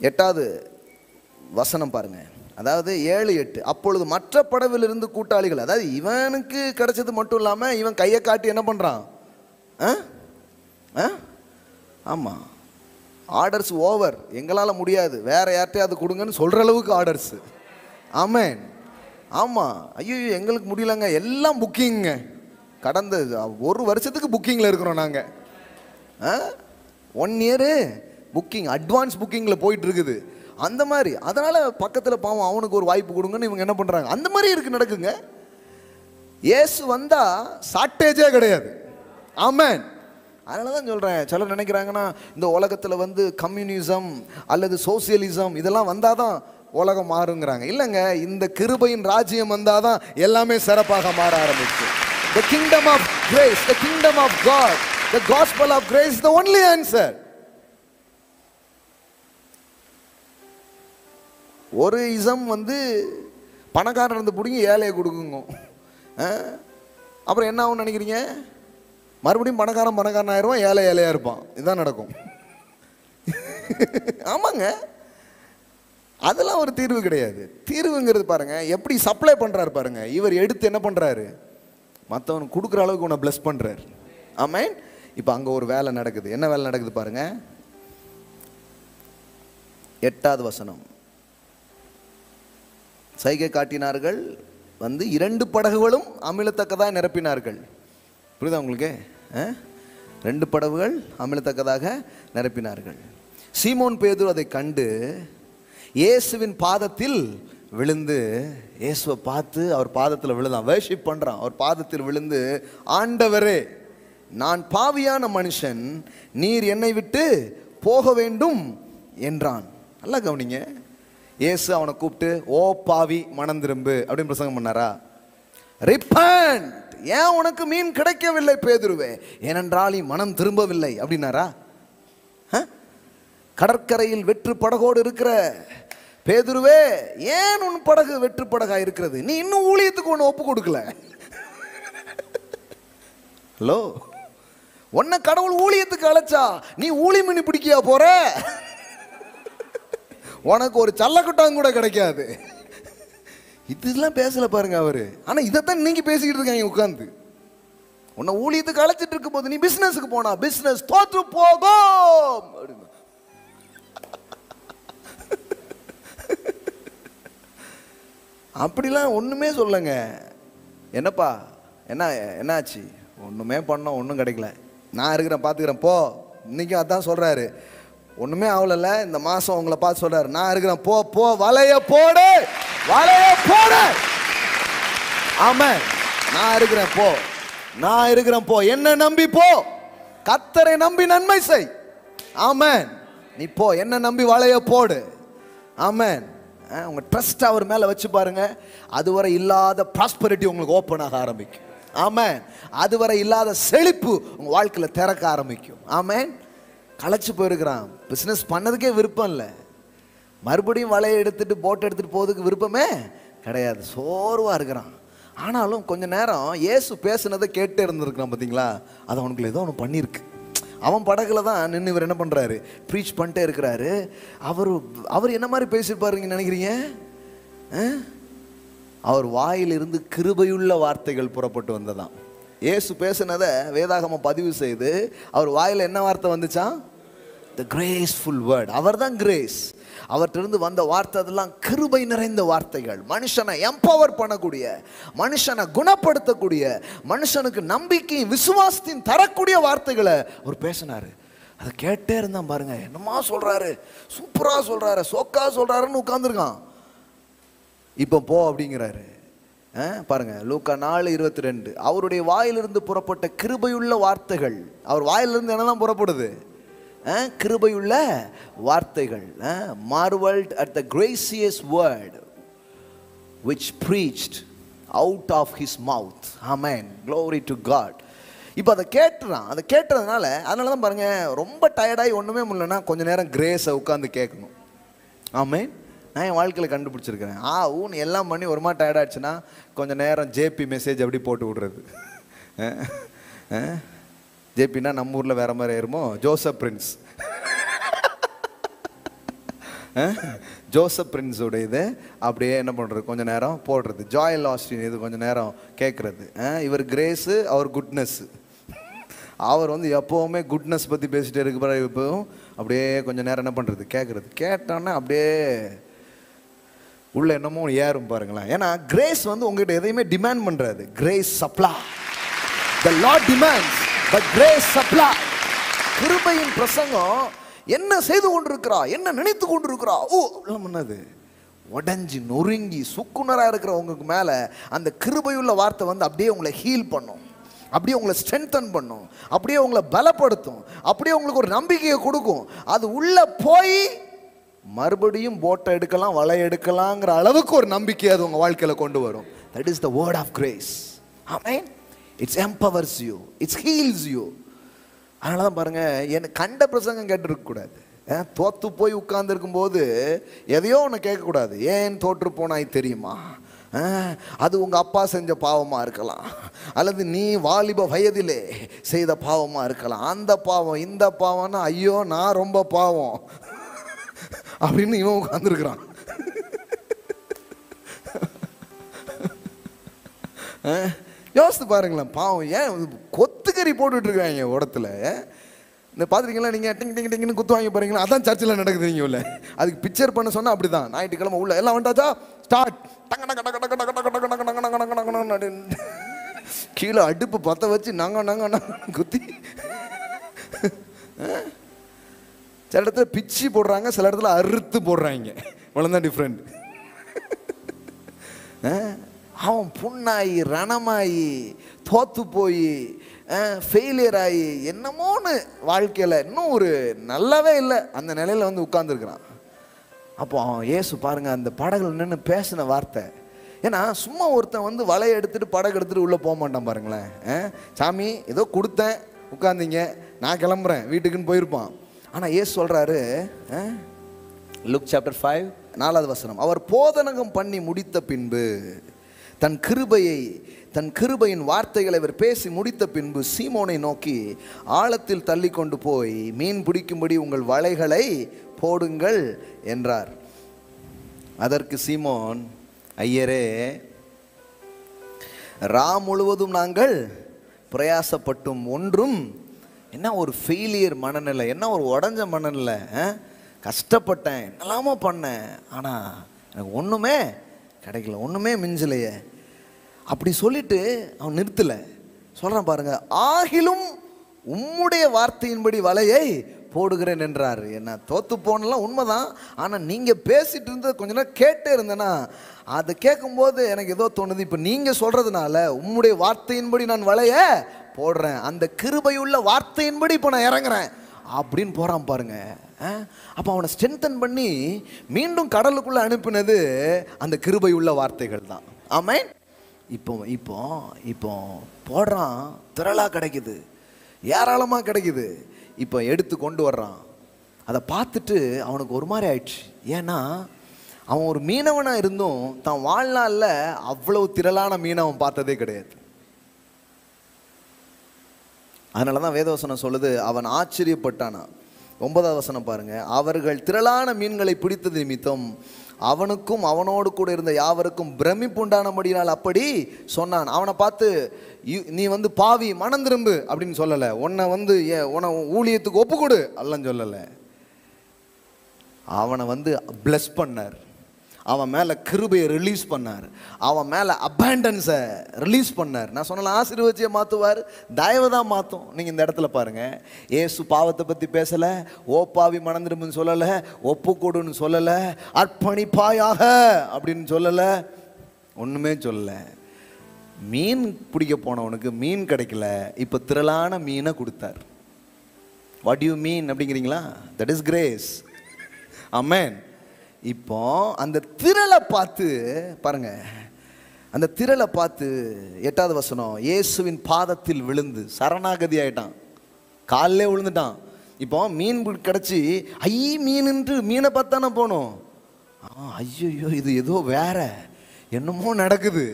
8வது வசனம் பாருங்க. அதாவது 7-8. அப்பொழுது மற்ற படவிலிருந்து கூட்டாளிகள், அதாவது இவனுக்கு கிடைச்சது மட்டும் இல்லாமல் இவன் கையை காட்டி என்ன பண்ணுறான்? ஆமாம், ஆர்டர்ஸ் ஓவர், எங்களால் முடியாது, வேற யார்ட்டையாவது கொடுங்கன்னு சொல்கிற அளவுக்கு ஆர்டர்ஸ். ஆமேன். ஆமாம், ஐயோ எங்களுக்கு முடியலங்க, எல்லாம் புக்கிங்க. கடந்த 1 வருஷத்துக்கு புக்கிங்கில் இருக்கிறோம் நாங்கள். 1 இயரு புக்கிங், அட்வான்ஸ் புக்கிங்கில் போயிட்டு இருக்குது. அந்த மாதிரி, அதனால் பக்கத்தில் பாவம் அவனுக்கு ஒரு வாய்ப்பு கொடுங்கன்னு இவங்க என்ன பண்ணுறாங்க. அந்த மாதிரி இருக்கு, நடக்குங்க. இயேசு வந்தால் ஷார்ட்டேஜே கிடையாது. ஆமேன். அதனால தான் சொல்கிறேன், சிலர் நினைக்கிறாங்கன்னா இந்த உலகத்தில் கம்யூனிசம் அல்லது சோசியலிசம் இதெல்லாம் வந்தால் தான் உலகம் மாறுங்கிறாங்க. இல்லைங்க, இந்த கிருபையின் ராஜ்யம் வந்தால் தான் எல்லாமே சிறப்பாக மாற ஆரம்பிச்சு. The kingdom of grace, the kingdom of God, the gospel of grace is the only answer. ஒரு இசம் பணக்காரன் இருந்து பிடிங்கி ஏழையை கொடுக்குங்க. அப்புறம் என்ன ஆகும்னு நினைக்கிறீங்க? மறுபடியும் பணக்காரன் ஆயிடுவான், ஏழையாக இருப்பான். இதுதான் நடக்கும். ஆமாங்க, அதெல்லாம் ஒரு தீர்வு கிடையாது. தீர்வுங்கிறது பாருங்க, எப்படி சப்ளை பண்ணுறாரு பாருங்க. இவர் எடுத்து என்ன பண்ணுறாரு? மற்றவனுக்கு கொடுக்குற அளவுக்கு உன்னை பிளஸ் பண்ணுறாரு. ஆமேன். இப்போ அங்கே ஒரு வேலை நடக்குது. என்ன வேலை நடக்குது பாருங்க. 8வது வசனம். சைகை காட்டினார்கள், 2 படகுகளும் அமிழத்தக்கதாக நிரப்பினார்கள். புரியுதா உங்களுக்கு? 2 படகுகள் அமிழத்தக்கதாக நிரப்பினார்கள். சீமோன் பேதுரு அதை கண்டு இயேசுவின் பாதத்தில் விழுந்து, இயேசுவை பார்த்து அவர் பாதத்தில் விழுந்தான், வர்ஷிப் பண்ணுறான். அவர் பாதத்தில் விழுந்து, ஆண்டவரே, நான் பாவியான மனுஷன், நீர் என்னை விட்டு போக வேண்டும் என்றான். நல்லா கவனிங்க, இயேசு அவனை கூப்பிட்டு ஓ பாவி மனம் திரும்பு அப்படின்னு பிரசங்கம் பண்ணாரா? ரிப்பண்ட், ஏன் உனக்கு மீன் கிடைக்கவில்லை பேதுருவே? ஏனென்றால் நீ மனம் திரும்பவில்லை அப்படின்னாரா? கடற்கரையில் வெற்று படகோடு இருக்கிற பேதுருவே, ஏன் உன் படகு வெற்று படகா இருக்கிறது? நீ இன்னும் ஊழியத்துக்கு ஒன்று ஒப்பு கொடுக்கல. ஹலோ, உன்னை கடவுள் ஊழியத்துக்கு அழைச்சா நீ ஊழி மீன் பிடிக்கியா போற? உனக்கு ஒரு சல்லக்கட்டாங்க கூட கிடைக்காது. இதெல்லாம் பேசல பாருங்க அவரு. ஆனா இதைத்தான் நீங்க பேசிக்கிட்டு இருக்காங்க உட்கார்ந்து. உன்னை ஊழியத்துக்கு அழைச்சிட்டு இருக்கும் போது நீ பிசினஸுக்கு போனா பிசினஸ் தோற்று போகும். அப்படிலாம் ஒண்ணுமே சொல்லுங்க. என்னப்பா என்னாச்சு? ஒண்ணுமே பண்ணோம், ஒன்றும் கிடைக்கல. நான் இருக்கிறேன், பார்த்துக்கிறேன் போ. இன்னைக்கும் அதான் சொல்றாரு, ஒண்ணுமே ஆகல. இந்த மாசம் உங்களை பார்த்து சொல்றாரு, நான் இருக்கிறேன் போ போ, வலைய போடு வலைய போடு. ஆமென். நான் இருக்கிறேன் போ, நான் இருக்கிறேன் போ, என்ன நம்பி போ, கர்த்தரை நம்பி நன்மை செய். ஆமென். நீ போ, என்ன நம்பி வலைய போடு. ஆமென். உங்க ட்ரஸ்ட் அவர் மேல வச்சு பாருங்க, அதுவரை இல்லாத ப்ராஸ்பரிட்டி உங்களுக்கு ஓப்பன் ஆக ஆரம்பிக்கும். ஆமென். அதுவரை இல்லாத செழிப்பு உங்க வாழ்க்கையில திறக்க ஆரம்பிக்கும். ஆமென். களைச்சு போயிருக்கிறான், பிசினஸ் பண்ணதுக்கே விருப்பம் இல்லை, மறுபடியும் வலையை எடுத்துட்டு போட் எடுத்துட்டு போறதுக்கு விருப்பமே கிடையாது, சோர்வா இருக்கிறான். ஆனாலும் கொஞ்ச நேரம் இயேசு பேசுனதை கேட்டு இருந்திருக்கிறான். பார்த்தீங்களா, அது அவனுக்குள்ள ஏதோ ஒன்று பண்ணியிருக்கு. அவன் படகுல தான் நின்று இவர் என்ன பண்றாரு, ப்ரீச் பண்ணிட்டே இருக்கிறாரு. அவர் என்ன மாதிரி பேசியிருப்பாருங்க நினைக்கிறீங்க? அவர் வாயிலிருந்து கிருபையுள்ள வார்த்தைகள் புறப்பட்டு வந்ததாம். இயேசு பேசினதை வேதாகமம் பதிவு செய்து அவர் வாயில் என்ன வார்த்தை வந்துச்சான்? த கிரேஸ்ஃபுல் வேர்ட். அவர் தான் கிரேஸ். அவர்கிட்ட வந்த வார்த்தை அதெல்லாம் கிருபை நிறைந்த வார்த்தைகள், மனுஷனை எம்பவர் பண்ணக்கூடிய, மனுஷனை குணப்படுத்தக்கூடிய, மனுஷனுக்கு நம்பிக்கை விசுவாசத்தின் தரக்கூடிய வார்த்தைகளை அவர் பேசினாரு. அதை கேட்டே இருந்தான் பாருங்க. என்னமா சொல்றாரு, சூப்பரா சொல்றாரு, சோக்கா சொல்றாருன்னு உட்கார்ந்துருக்கான். இப்போ போ அப்படிங்கிறாரு. பாருங்க, லூக்கா 4:22. அவருடைய வாயிலிருந்து புறப்பட்ட கிருபையுள்ள வார்த்தைகள். அவர் வாயிலிருந்து என்னதான் புறப்படுது? கிருபையுள்ள வார்த்தைகள். marveled at the gracious word which preached out of his mouth. Amen. Glory to God. இப்போ அதை கேட்டுறான். அதை கேட்டதுனால அதனால தான் பாருங்க, ரொம்ப டயர்டாகி ஒன்றுமே முடியலன்னா கொஞ்ச நேரம் கிரேஸை உட்காந்து கேட்கணும். ஆமென். நான் என் வாழ்க்கையில் கண்டுபிடிச்சிருக்கிறேன். ஊன்னு எல்லாம் பண்ணி ஒரு மாதிரி டயர்டாகிடுச்சுன்னா கொஞ்சம் நேரம் ஜேபி மெசேஜ் அப்படி போட்டு விடுறது. ஜேபின்னா நம்ம ஊரில் வேற மாதிரி ஆயிருமோ, ஜோசப் பிரின்ஸ். ஜோசப் பிரின்ஸோட இது அப்படியே என்ன பண்ணுறது, கொஞ்சம் நேரம் போடுறது. ஜாயல் ஆஸ்டின் இது கொஞ்சம் நேரம் கேட்குறது. இவர் கிரேஸு, அவர் குட்னஸ். அவர் எப்போவுமே குட்னஸ் பற்றி பேசிகிட்டே இருக்கிற, இப்போவும் அப்படியே கொஞ்சம் நேரம் என்ன பண்ணுறது, கேட்குறது. கேட்டோன்னா அப்படியே உள்ள என்னமோ ஏறும் பாருங்களேன். ஏன்னா கிரேஸ் உங்ககிட்ட எதையுமே டிமாண்ட் பண்ணுறாது. Grace supply. The Lord demands, but grace supply. கிருபையின் பிரசங்கம் என்ன செய்து கொண்டிருக்கிறா, என்ன நினைத்து கொண்டிருக்கிறா, பண்ணது உடஞ்சி நொறுங்கி சுக்குனராக இருக்கிற உங்களுக்கு மேலே அந்த கிருபையுள்ள வார்த்தை அப்படியே உங்களை ஹீல் பண்ணும், அப்படியே உங்களை ஸ்ட்ரென்தன் பண்ணும், அப்படியே உங்களை பலப்படுத்தும், அப்படியே உங்களுக்கு ஒரு நம்பிக்கையை கொடுக்கும். அது உள்ள போய் மறுபடியும் போட்டை எடுக்கலாம், வலை எடுக்கலாங்கிற அளவுக்கு ஒரு நம்பிக்கை அது உங்கள் வாழ்க்கையில் கொண்டு வரும். That is the word of grace. Amen. It empowers you, it heals you. அதனால தான் பாருங்க, எனக்கு கண்ட பிரசங்கம் கேட்டுருக்கக்கூடாது. தோற்று போய் உட்கார்ந்துருக்கும் போது எதையோ ஒன்று கேட்கக்கூடாது. ஏன் தோற்று போனாய் தெரியுமா? அது உங்கள் அப்பா செஞ்ச பாவமாக இருக்கலாம், அல்லது நீ வாலிப வயதிலே செய்த பாவமாக இருக்கலாம். அந்த பாவம் இந்த பாவம்னா ஐயோ நான் ரொம்ப பாவம் அப்படின்னு இவன் உட்கார்ந்துருக்கிறான். யோசித்து பாருங்களேன், பாவம் ஏன் கொத்துக்கறி போட்டுட்டு இருக்காங்க உடத்துல. இந்த பார்த்துருக்கீங்களா நீங்கள், டிங் டிங் டிங்னு குத்து வாங்கி போகிறீங்களா? அதான் சர்ச்சில் நடக்குது. நீங்கள் உள்ள அதுக்கு பிக்சர் பண்ண சொன்னால் அப்படி தான். ஞாயிற்றுக்கிழமை உள்ள எல்லாம் வந்துட்டாச்சா, ஸ்டார்ட் கீழே அடுப்பு பற்ற வச்சு நாங்க நாங்க குத்தி சில இடத்துல பிச்சு போடுறாங்க, சில இடத்துல அறுத்து போடுறாங்க. அவ்வளோதான் டிஃப்ரெண்ட். அவன் புண்ணாயி ரணமாயி தோத்து போய் ஃபெயிலியர் ஆகி என்னமோன்னு வாழ்க்கையில் இன்னும் ஒரு நல்லாவே இல்லை அந்த நிலையில் வந்து உட்கார்ந்துருக்கிறான். அப்போ அவன் இயேசு பாருங்க அந்த படகுல நின்று பேசின வார்த்தை. ஏன்னா சும்மா ஒருத்தன் வந்து வலையை எடுத்துட்டு படகு எடுத்துட்டு உள்ளே போக மாட்டான் பாருங்களேன். சாமி ஏதோ கொடுத்தேன் உட்கார்ந்தீங்க நான் கிளம்புறேன் வீட்டுக்குன்னு போயிருப்பான். ஆனால் இயேசு சொல்கிறாரு, லுக் சாப்டர் 5 4வது வசனம், அவர் போதனகம் பண்ணி முடித்த பின்பு தன் கிருபையின் வார்த்தைகளை அவர் பேசி முடித்த பின்பு சீமோனை நோக்கி ஆழத்தில் தள்ளி கொண்டு போய் மீன் பிடிக்கும்படி உங்கள் வலைகளை போடுங்கள் என்றார். அதற்கு சீமோன், ஐயரே, ரா முழுவதும் நாங்கள் பிரயாசப்பட்டும் ஒன்றும், என்ன ஒரு ஃபெயிலியர் மனநிலை, என்ன ஒரு உடஞ்ச மனநிலை, கஷ்டப்பட்டேன் என்னெல்லாமோ பண்ணேன் ஆனால் எனக்கு ஒன்றுமே கிடைக்கல, ஒன்றுமே மிஞ்சலையே அப்படி சொல்லிட்டு அவன் நிறுத்தலை. சொல்கிறான் பாருங்க, ஆகிலும் உம்முடைய வார்த்தையின்படி வலையை போடுகிறேன் என்றார். என்ன தோத்து போனலாம் உண்மைதான், ஆனால் நீங்கள் பேசிட்டு இருந்தது கொஞ்ச நேரம் கேட்டே இருந்தேன்னா அதை கேட்கும்போது எனக்கு ஏதோ தோணுது, இப்போ நீங்கள் சொல்கிறதுனால உம்முடைய வார்த்தையின்படி நான் வலையை போடுறேன், அந்த கிருபையுள்ள வார்த்தையின்படி இப்போ நான் இறங்குறேன் அப்படின்னு போகிறான் பாருங்க. அப்போ அவனை ஸ்ட்ரென்தன் பண்ணி மீண்டும் கடலுக்குள்ளே அனுப்பினது அந்த கிருபையுள்ள வார்த்தைகள் தான். ஆமென். இப்போ இப்போ இப்போ போடுறான், திரளாக கிடைக்குது, ஏராளமாக கிடைக்குது. இப்போ எடுத்து கொண்டு வர்றான். அதை பார்த்துட்டு அவனுக்கு ஒரு மாதிரி ஆயிடுச்சு. ஏன்னா அவன் ஒரு மீனவனாக இருந்தும் தான் வாழ்நாளில் அவ்வளவு திரளான மீனை அவன் பார்த்ததே கிடையாது. அதனால தான் வேதவசனம் சொல்லுது, அவன் ஆச்சரியப்பட்டானா. 9வது வசனம் பாருங்க, அவர்கள் திரளான மீன்களை பிடித்தது நிமித்தம் அவனுக்கும் அவனோடு கூட இருந்த யாவருக்கும் பிரமிப்பு உண்டானபடினால் அப்படி சொன்னான். அவனை பார்த்து நீ வந்து பாவி மனம் திரும்பு அப்படின்னு சொல்லலை, உன்னை வந்து உன்னை ஊழியத்துக்கு ஒப்பு கொடு அல்லன்னு சொல்லலை. அவனை வந்து பிளஸ் பண்ணார், அவன் மேலே கிருபையை ரிலீஸ் பண்ணார், அவன் மேலே அபேண்டன்ஸை ரிலீஸ் பண்ணார். நான் சொன்ன ஆசீர்வதியை மாற்றுவார், தயவு தான் மாற்றும். நீங்கள் இந்த இடத்துல பாருங்கள், ஏசு பாவத்தை பற்றி பேசலை, ஓ பாவி மனம் திரும்புன்னு சொல்லலை, ஒப்பு கொடுன்னு சொல்லலை, அர்ப்பணிப்பாயாக அப்படின்னு சொல்லலை, ஒன்றுமே சொல்லலை. மீன் பிடிக்க போனவனுக்கு மீன் கிடைக்கல, இப்போ திரளான மீனை கொடுத்தார். வாட் யூ மீன் அப்படிங்கிறீங்களா? That is grace. ஆமென். இப்போ அந்த திரளை பார்த்து பாருங்க, அந்த திரளை பார்த்து 8வது வசனம், இயேசுவின் பாதத்தில் விழுந்து சரணாகதி ஆயிட்டான், காலிலே விழுந்துட்டான். இப்போ மீன் கிடச்சி மீன்ன்று மீனை பார்த்தானே போனோம். ஐயோ இது ஏதோ வேற என்னமோ நடக்குது,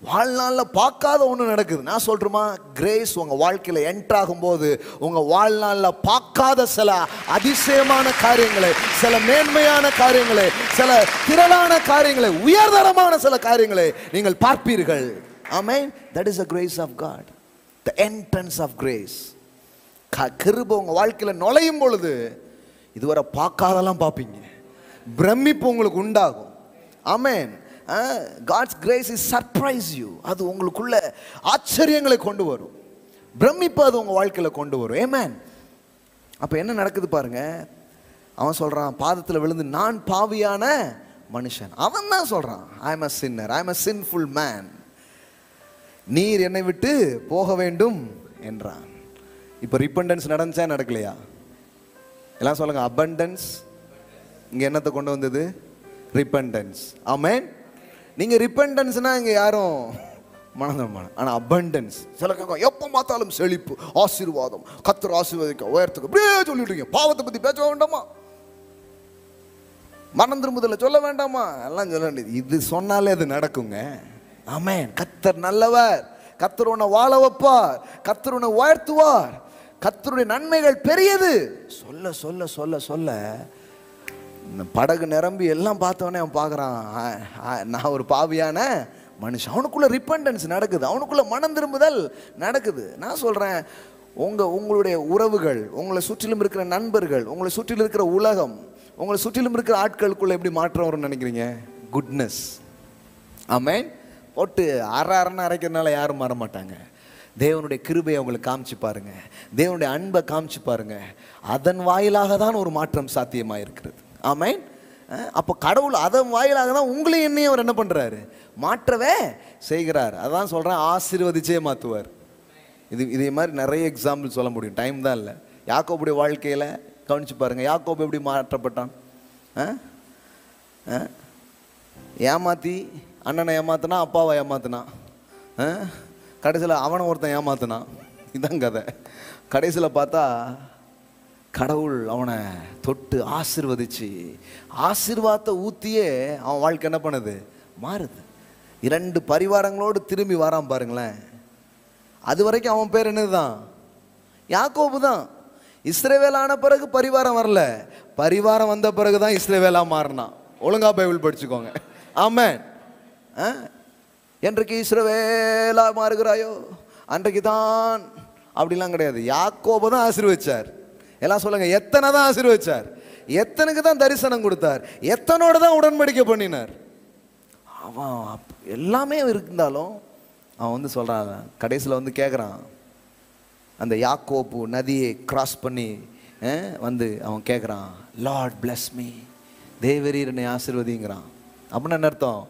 வாழ்நாளில் பார்க்காத ஒன்று நடக்குது. நான் சொல்கிறேமா, கிரேஸ் உங்கள் வாழ்க்கையில் என்ட்ராகும் போது உங்கள் வாழ்நாளில் பார்க்காத சில அதிசயமான காரியங்களை, சில மேன்மையான காரியங்களை, சில திரளான காரியங்களை, உயர்தரமான சில காரியங்களை நீங்கள் பார்ப்பீர்கள். ஆமென். That is the grace of God, the entrance of grace. கிருபை உங்கள் வாழ்க்கையில் நுழையும் பொழுது இதுவரை பார்க்காதெல்லாம் பார்ப்பீங்க, பிரமிப்பு உங்களுக்கு உண்டாகும். ஆமென். God's grace is surprise you. அது உங்களுக்குள்ள ஆச்சரியங்களை கொண்டு வரும், பிரமிப்பு அது உங்கள் வாழ்க்கையில் கொண்டு வரும். ஆமென். அப்போ என்ன நடக்குது பாருங்க, அவன் சொல்கிறான் பாதத்தில் விழுந்து, நான் பாவியான மனுஷன். அவன் தான் சொல்கிறான், I am a sinner, I am a sinful man, நீர் என்னை விட்டு போக வேண்டும் என்றான். இப்போ ரிப்பண்டன்ஸ் நடந்துச்சா நடக்கலையா? எல்லாம் சொல்லுங்க, அபண்டன்ஸ். இங்கே என்னத்தை கொண்டு வந்தது? ரிப்பண்டன்ஸ். ஆமென். நீங்கள் ரிப்பண்டன்ஸ்னா இங்கே யாரும் மனதமான, ஆனால் அபண்டன்ஸ் சில எப்போ பார்த்தாலும் செழிப்பு, ஆசீர்வாதம், கர்த்தர் ஆசீர்வதிக்க உயரத்துக்கு அப்படியே சொல்லிட்டு பாவத்தை பற்றி பேச வேண்டாமா, மனம் திரும்புதல சொல்ல வேண்டாமா, எல்லாம் சொல்ல வேண்டியது. இது சொன்னாலே அது நடக்குங்க. ஆமென். கர்த்தர் நல்லவர், கர்த்தர் உன்னை வாழ வைப்பார், கர்த்தர் உன்னை உயர்த்துவார், கர்த்தருடைய நன்மைகள் பெரியது. சொல்ல சொல்ல சொல்ல சொல்ல படகு நிரம்பி எல்லாம் பார்த்தவனே அவன் பார்க்குறான், நான் ஒரு பாவியான மனுஷன். அவனுக்குள்ள ரிப்பண்டன்ஸ் நடக்குது, அவனுக்குள்ள மனம் திரும்புதல் நடக்குது. நான் சொல்கிறேன், உங்களுடைய உறவுகள், உங்களை சுற்றிலும் இருக்கிற நண்பர்கள், உங்களை சுற்றிலும் இருக்கிற உலகம், உங்களை சுற்றிலும் இருக்கிற ஆட்களுக்குள்ள எப்படி மாற்றம் வரும்னு நினைக்கிறீங்க? குட்னஸ். ஆமென். போட்டு அரைன்னு அரைக்கிறதுனால யாரும் மாற மாட்டாங்க. தேவனுடைய கிருபையை அவங்களுக்கு காமிச்சு பாருங்க, தேவனுடைய அன்பை காமிச்சு பாருங்க. அதன் வாயிலாக தான் ஒரு மாற்றம் சாத்தியமாக இருக்கிறது. ஆமென். அப்போ கடவுள் அதன் வாயிலாக தான் உங்களையும் என்னையும் அவர் என்ன பண்ணுறாரு, மாற்றவே செய்கிறார். அதான் சொல்கிறேன், ஆசீர்வதிச்சே மாற்றுவார். இதே மாதிரி நிறைய எக்ஸாம்பிள் சொல்ல முடியும், டைம் தான் இல்லை. யாக்கோபுடைய வாழ்க்கையில் கவனிச்சு பாருங்கள், யாக்கோபு எப்படி மாற்றப்பட்டான். ஏமாற்றி அண்ணனை ஏமாத்தினா, அப்பாவை ஏமாத்தினான், கடைசியில் அவனை ஒருத்தன் ஏமாத்தினான். இதான் கதை. கடைசியில் பார்த்தா கடவுள் அவனை தொட்டு ஆசீர்வதிச்சு ஆசீர்வாதத்தை ஊற்றியே அவன் வாழ்க்கை என்ன பண்ணுது, மாறுது. 2 பரிவாரங்களோடு திரும்பி வரான் பாருங்களேன். அது வரைக்கும் அவன் பேர் என்னதுதான், யாக்கோபு தான். இஸ்ரவேல் ஆன பிறகு பரிவாரம் வரல, பரிவாரம் வந்த பிறகு தான் இஸ்ரவேலா மாறினான். ஒழுங்கா பைபிள் படிச்சுக்கோங்க. ஆமென். என்றைக்கு இஸ்ரவேலா மாறுகிறாயோ அன்றைக்கு தான், அப்படிலாம் கிடையாது. யாக்கோபு தான் ஆசீர்வதிச்சார். எல்லாம் சொல்லுங்க, எத்தனை தான் ஆசீர்வதிச்சார், எத்தனைக்கு தான் தரிசனம் கொடுத்தார், எத்தனோட தான் உடன்படிக்கை பண்ணினார். அவன் எல்லாமே இருந்தாலும் அவன் வந்து சொல்கிறான், கடைசியில் வந்து கேட்குறான், அந்த யாக்கோப்பு நதியை கிராஸ் பண்ணி வந்து அவன் கேட்குறான், லார்ட் பிளஸ் மீ, தேவரீர் என்னை ஆசீர்வதிங்கிறான். அப்படின்னு என்ன அர்த்தம்,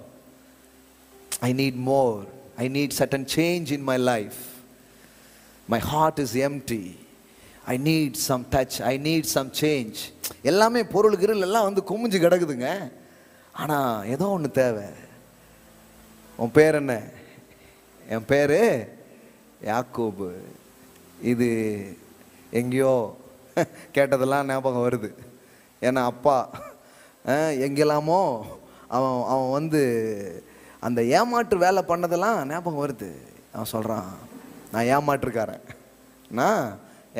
I need more, I need certain change in my life, my heart is empty, I need some touch, I need some change. எல்லாமே பொருள் கிருள் எல்லாம் வந்து குமிஞ்சு கிடக்குதுங்க. ஆனால் ஏதோ ஒன்று தேவை. உன் பேர் என்ன, என் பேர் யாக்கோபு. இது எங்கேயோ கேட்டதெல்லாம் ஞாபகம் வருது. ஏன்னா அப்பா எங்கெல்லாமோ அவன் அவன் வந்து அந்த ஏமாற்று வேலை பண்ணதெல்லாம் ஞாபகம் வருது. அவன் சொல்கிறான், நான் ஏமாற்றுக்காரன், நான்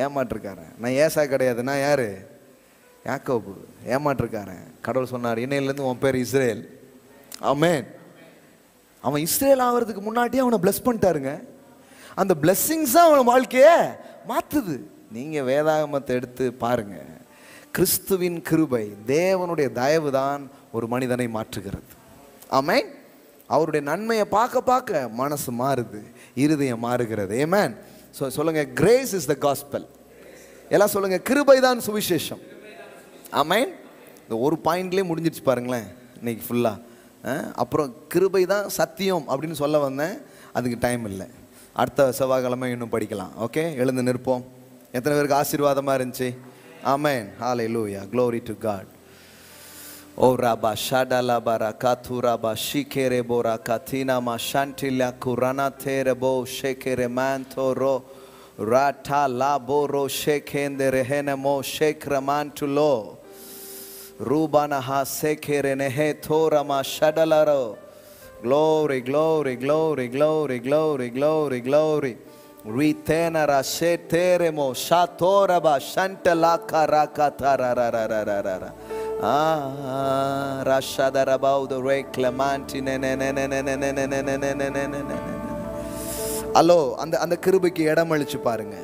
ஏமாற்றுக்காரன், நான் ஏசா கிடையாது, நான் யார், யாக்கோபு, ஏமாற்றுக்காரன். கடவுள் சொன்னார், இன்னையிலேருந்து உன் பேர் இஸ்ரேல். ஆமென். அவன் இஸ்ரேல் ஆகிறதுக்கு முன்னாடியே அவனை பிளஸ் பண்ணிட்டாருங்க. அந்த பிளெஸ்ஸிங்ஸ் தான் அவன் வாழ்க்கையை மாற்றுது. நீங்கள் வேதாகமத்தை எடுத்து பாருங்க, கிறிஸ்துவின் கிருபை, தேவனுடைய தயவு தான் ஒரு மனிதனை மாற்றுகிறது. ஆமென். அவருடைய நன்மையை பார்க்க பார்க்க மனசு மாறுது, இருதயம் மாறுகிறது. ஆமென். சொல்லுங்க, கிரேஸ் இஸ் த காஸ்பல். எல்லாம் சொல்லுங்க, கிருபை தான் சுவிசேஷம். ஆமென். இந்த ஒரு பாயிண்ட்லேயே முடிஞ்சிருச்சு பாருங்களேன் இன்னைக்கு ஃபுல்லாக. அப்புறம் கிருபை தான் சத்தியம் அப்படின்னு சொல்ல வந்தேன், அதுக்கு டைம் இல்லை. அடுத்த செவ்வாய்க்கிழமை இன்னும் படிக்கலாம். ஓகே, எழுந்து நிற்போம். எத்தனை பேருக்கு ஆசீர்வாதமாக இருந்துச்சு? ஆமென். ஹல்லேலூயா, glory to God. ஓ ராபா ஷாடலா பாரா காத்துரா பா ஷிகேரே போரா காத்தினா மா ஷாண்டிலா Khurana தேரபோ ஷேகேரே மான்தோரோ ராட்டா லாபோரோ ஷேகேந்தே ஹெனமோ ஷேக்ரமான்டுலோ ரூபானஹா சேகேரே நெஹே தோரமா ஷடலரோ. Glory, glory, glory, glory, glory, glory, glory. Ritenara sheteremo shatoraba shantalaka rakatarararararara. Rashadarabau the reclamanti ne ne ne ne ne ne ne ne ne ne ne ne ne. அல்லோ அந்த கிருபைக்கு இடம் அளிச்சு பாருங்க.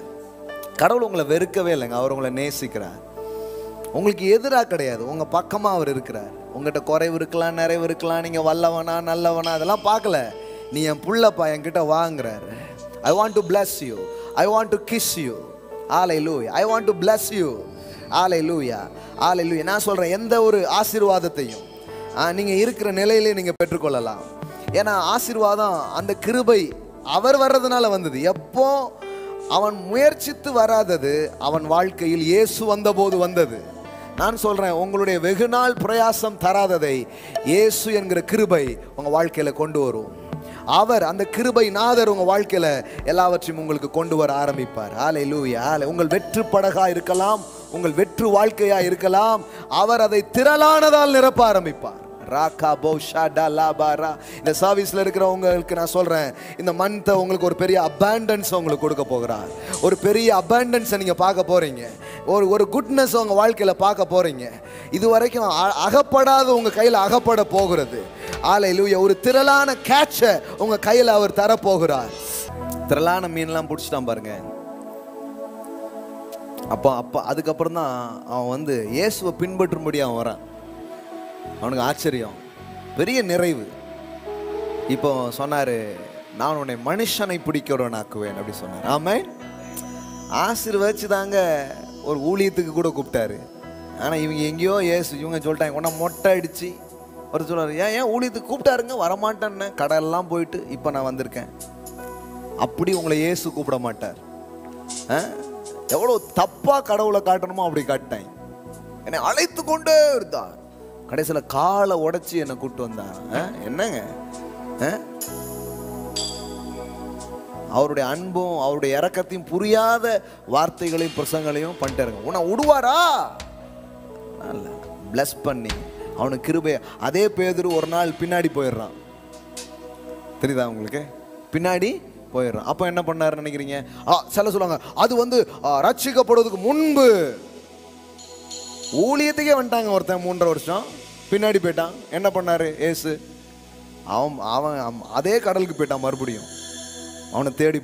கடவுள் உங்களை வெறுக்கவே இல்லைங்க, அவர் உங்களை நேசிக்கிறார். உங்களுக்கு எதிராக கிடையாது, உங்கள் பக்கமாக அவர் இருக்கிறார். உங்கள்கிட்ட குறைவு இருக்கலாம், நிறைவு இருக்கலாம், நீங்கள் வல்லவனா நல்லவனா அதெல்லாம் பார்க்கல. நீ என் புள்ளப்பா, என்கிட்ட வாங்குறாரு. I want to bless you, I want to kiss you. Hallelujah, I want to bless you. Hallelujah, hallelujah. நான் சொல்கிறேன், எந்த ஒரு ஆசீர்வாதத்தையும் நீங்கள் இருக்கிற நிலையிலே நீங்கள் பெற்றுக்கொள்ளலாம். ஏன்னா ஆசீர்வாதம் அந்த கிருபை அவர் வர்றதுனால வந்தது. எப்போ அவன் முயற்சித்து வராதது, அவன் வாழ்க்கையில் இயேசு வந்தபோது வந்தது. நான் சொல்றேன், உங்களுடைய வெகு நாள் பிரயாசம் தராததை இயேசு என்கிற கிருபை உங்க வாழ்க்கையில கொண்டு வரும். அவர் அந்த கிருபை நாதர் உங்க வாழ்க்கையில எல்லாவற்றையும் உங்களுக்கு கொண்டு வர ஆரம்பிப்பார். ஹல்லேலூயா. உங்கள் வெற்று படகா இருக்கலாம், உங்கள் வெற்று வாழ்க்கையா இருக்கலாம், அவர் அதை திரளானதால் நிரப்ப ஆரம்பிப்பார். இந்த சர்வீஸ்ல இருக்கிறவங்களுக்கு நான் சொல்றேன், இந்த மந்த் உங்களுக்கு ஒரு பெரிய அபண்டன்ஸ் உங்களுக்கு கொடுக்க போகிறார். ஒரு பெரிய அபண்டன்ஸ் நீங்க பார்க்க போறீங்க. ஒரு குட்னஸ் உங்க வாழ்க்கையில பார்க்க போறீங்க. இதுவரைக்கும் அகப்படாத உங்க கையில அகப்பட போகிறது. ஹல்லேலூயா. ஒரு திரளான கேட்ச உங்க கையில அவர் தர போகிறார். திரளான மீன்லாம் பிடிச்சிட்டான் பாருங்க. அப்ப அதுக்கப்புறம் தான் அவன் வந்து இயேசுவை பின்பற்றும்படி அவன் வரான். அவனுக்கு ஆச்சரியம், பெரிய நிறைவு. இப்போ சொன்னார், நான் உன்னை மனுஷனை பிடிக்கிறவனாக்குவேன் அப்படி சொன்னார். ஆமென். ஆசீர்வதிச்சு தாங்க ஒரு ஊழியத்துக்கு கூட கூப்பிட்டாரு. ஆனால் இவங்க எங்கேயோ இவங்க சொல்லிட்டாங்க, உன்னை மொட்டை அடிச்சு ஒரு சொல்றாரு, ஏன் ஊழியத்துக்கு கூப்பிட்டாருங்க, வரமாட்டேன்னு கடல்லாம் போயிட்டு இப்போ நான் வந்திருக்கேன். அப்படி உங்களை இயேசு கூப்பிட மாட்டார். எவ்வளோ தப்பாக கடவுளை காட்டணுமோ அப்படி காட்டாங்க. என்னை அழைத்து கொண்டே இருந்தார். கடைசியில் காலை உடைச்சி என்னை கூப்பிட்டு வந்தார். என்னங்க அவருடைய அன்பும் அவருடைய இரக்கத்தையும் புரியாத வார்த்தைகளையும் பிரசங்களையும் பண்ணிட்டாருங்க. உன்னை விடுவாரா? பிளஸ் பண்ணி அவனுக்கு கிருபை. அதே பேதுரு ஒரு நாள் பின்னாடி போயிடுறான். தெரியுதா உங்களுக்கு? பின்னாடி போயிடுறான். அப்போ என்ன பண்ணாருன்னு நினைக்கிறீங்க? சில சொல்லுவாங்க அது ரட்சிக்கப்படுவதற்கு முன்பு. ஊழியத்துக்கே வந்துட்டாங்க ஒருத்தன் 3.5 வருஷம் பின்னாடி போயிட்டான். என்ன பண்ணாரு ஏசு? அவன் அதே கடலுக்கு போயிட்டான். மறுபடியும் அவனை தேடி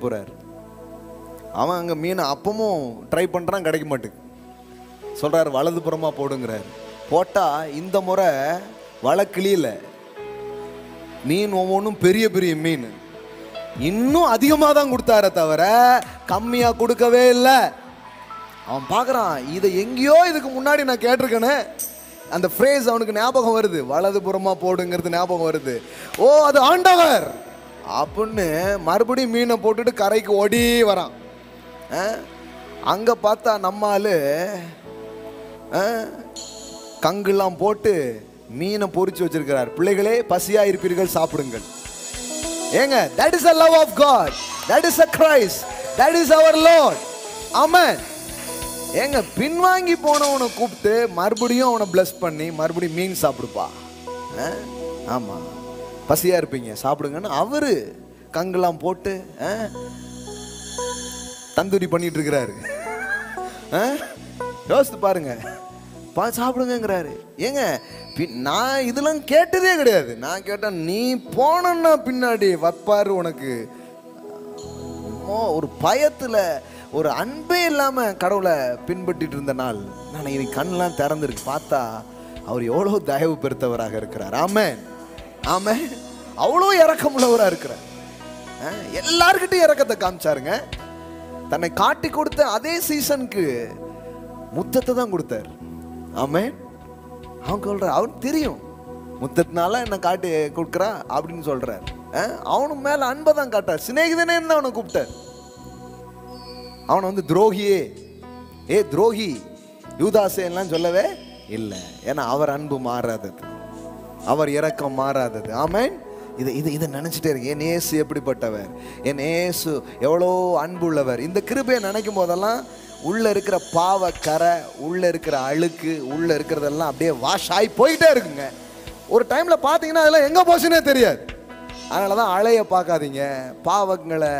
போறார். அவன் அங்கே மீனை அப்பமும் ட்ரை பண்ணுறான், கிடைக்க மாட்டேங்குது. சொல்கிறார் வலதுபுறமாக போடுங்கிறார். போட்டால் இந்த முறை வலை கிளியில மீன் ஒவ்வொன்றும் பெரிய பெரிய மீன். இன்னும் அதிகமாக தான் கொடுத்தாரே தவிர கம்மியாக கொடுக்கவே இல்லை. அவன் பார்க்குறான், இதை எங்கேயோ இதுக்கு முன்னாடி நான் கேட்டிருக்கேன்னு அந்த ஃப்ரேஸ் அவனுக்கு ஞாபகம் வருது. வலதுபுறமாக போடுங்கிறது ஞாபகம் வருது. ஓ, அது ஆண்டவர் அப்படின்னு மறுபடியும் மீனை போட்டுட்டு கரைக்கு ஓடி வரான். அங்கே பார்த்தா நம்மால் கங்குலாம் போட்டு மீனை பொறிச்சு வச்சிருக்கிறார். பிள்ளைகளே பசியா இருப்பீர்கள், சாப்பிடுங்கள். ஏங்க, that is the love of God, that is the Christ, that is our Lord. ஆமென். ஏங்க, பின்வாங்கி போனவனை கூப்பிட்டு மறுபடியும் அவனை பிளஸ் பண்ணி மறுபடியும் மீன் சாப்பிடுப்பா. ஆமா, பசியா இருப்பீங்க சாப்பிடுங்கன்னு அவரு கங்குலாம் போட்டு தந்தூரி பண்ணிட்டு இருக்கிறாரு. யோசித்து பாருங்க, சாப்பிடுங்கிறாரு. ஏங்க, நான் இதெல்லாம் கேட்டதே கிடையாது. நான் கேட்டேன், நீ போனா பின்னாடி வைப்பாரு உனக்கு. ஒரு பயத்துல ஒரு அன்பே இல்லாம கடவுளை பின்பற்றிட்டு இருந்த நாள் நான் இன்னைக்கு கண்ணெல்லாம் திறந்துருக்கு. பார்த்தா அவர் எவ்வளவு தயவு பெருத்தவராக இருக்கிறார். ஆமென், ஆமென். அவ்வளோ இரக்கமுள்ளவராக இருக்கிறார். எல்லார்கிட்டையும் இரக்கத்தை காமிச்சாருங்க. தன்னை காட்டி கொடுத்த அதே சீசனுக்கு முத்தத்தை தான் கொடுத்தார். ஆமென். அவன் சொல்றார், அவனுக்கு தெரியும் முத்தத்தினால என்ன காட்டி கொடுக்குறா அப்படின்னு சொல்றார். அவனுக்கு மேல அன்பை தான் காட்டார். சிநேகிதனே அவனை கூப்பிட்டார். அவனை துரோகியே, துரோகி யூதாசே எல்லாம் சொல்லவே இல்லை. ஏன்னா அவர் அன்பு மாறாதது, அவர் இரக்கம் மாறாதது. ஆமென். இதை நினைச்சிட்டே இருக்கு. என் ஏசு எப்படிப்பட்டவர், என் ஏசு எவ்வளோ அன்புள்ளவர். இந்த கிருபையை நினைக்கும் போதெல்லாம் உள்ள இருக்கிற பாவ கரை, உள்ள இருக்கிற அழுக்கு, உள்ள இருக்கிறதெல்லாம் அப்படியே வாஷ் ஆகி போயிட்டே இருக்குங்க. ஒரு டைம்ல பார்த்தீங்கன்னா அதெல்லாம் எங்க போச்சுன்னே தெரியாது. அதனாலதான் அழைய பார்க்காதீங்க, பாவங்களை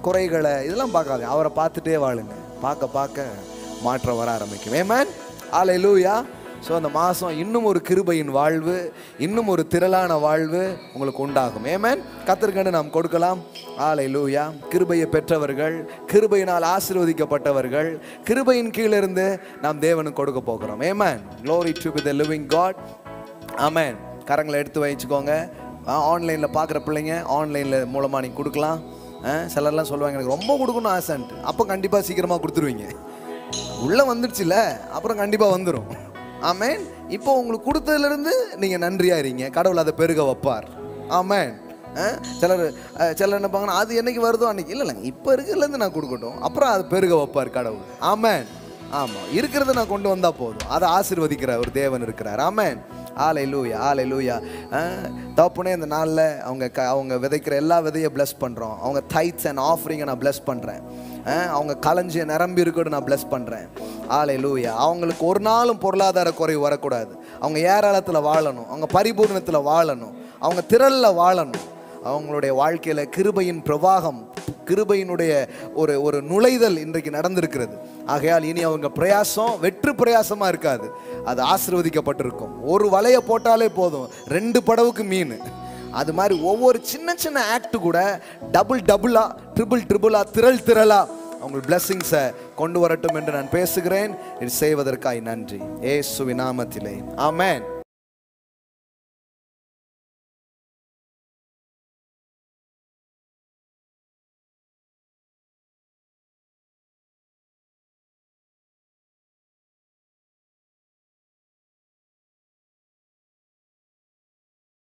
குறைகளை இதெல்லாம் பார்க்காதீங்க. அவரை பார்த்துட்டே வாழுங்க. பார்க்க பார்க்க மாற்றம் வர ஆரம்பிக்கும். ஆமென். ஹல்லேலூயா. ஸோ அந்த மாதம் இன்னும் ஒரு கிருபையின் வாழ்வு, இன்னும் ஒரு திரளான வாழ்வு உங்களுக்கு உண்டாகும். ஆமென். கர்த்தருக்கென்று நாம் கொடுக்கலாம். ஹல்லேலூயா. கிருபையை பெற்றவர்கள், கிருபையினால் ஆசீர்வதிக்கப்பட்டவர்கள், கிருபையின் கீழிருந்து நாம் தேவனுக்கு கொடுக்க போகிறோம். ஆமென். Glory to the living God. ஆமென். கரங்களை எடுத்து வச்சுக்கோங்க. ஆன்லைனில் பார்க்குற பிள்ளைங்க ஆன்லைனில் மூலமாக நீங்கள் கொடுக்கலாம். சிலர்லாம் சொல்லுவாங்க எனக்கு ரொம்ப கொடுக்கணும் ஆசைன்ட்டு. அப்போ கண்டிப்பாக சீக்கிரமாக கொடுத்துருவீங்க. உள்ளே வந்துடுச்சுல, அப்புறம் கண்டிப்பாக வந்துடும். ஆமென். இப்போ உங்களுக்கு கொடுத்ததுலேருந்து நீங்கள் நன்றியாக இருங்க, கடவுள் அதை பெருக வைப்பார். ஆமென். சிலர் நினைப்பாங்கன்னா அது என்னைக்கு வருதோ அன்னைக்கு. இல்லைங்க, இப்போ இருக்கிறதுலேருந்து நான் கொடுக்கட்டும், அப்புறம் அது பெருக வைப்பார் கடவுள். ஆமென். ஆமாம், இருக்கிறத நான் கொண்டு வந்தால் போதும். அதை ஆசீர்வதிக்கிற ஒரு தேவன் இருக்கிறார். ஆமென். ஹல்லேலூயா, ஹல்லேலூயா. தப்புனே இந்த நாளில் அவங்க விதைக்கிற எல்லா விதையை பிளஸ் பண்ணுறோம். அவங்க தைட்ஸ் அண்ட் ஆஃபரிங்கை நான் பிளஸ் பண்ணுறேன். அவங்க களஞ்சிய நிரம்பி இருக்கட்டும், நான் பிளஸ் பண்ணுறேன். ஹல்லேலூயா. அவங்களுக்கு ஒரு நாளும் பொருளாதார குறைவு வரக்கூடாது. அவங்க ஏராளத்தில் வாழணும், அவங்க பரிபூர்ணத்தில் வாழணும், அவங்க திரளில் வாழணும். அவங்களுடைய வாழ்க்கையில் கிருபையின் பிரவாகம், கிருபையினுடைய ஒரு நுழைதல் இன்றைக்கு நடந்திருக்கிறது. ஆகையால் இனி அவங்க பிரயாசம் வெற்று பிரயாசமா இருக்காது, அது ஆசீர்வதிக்கப்பட்டிருக்கும். ஒரு வலையை போட்டாலே போதும் 2 படவுக்கு மீன். அது மாதிரி ஒவ்வொரு சின்ன சின்ன ஆக்ட் கூட டபுளா ட்ரிபிளா திரளா அவங்க பிளெஸிங்ஸை கொண்டு வரட்டும் என்று நான் பேசுகிறேன். இது செய்வதற்காய் நன்றி, இயேசுவின் நாமத்திலே. ஆமென்.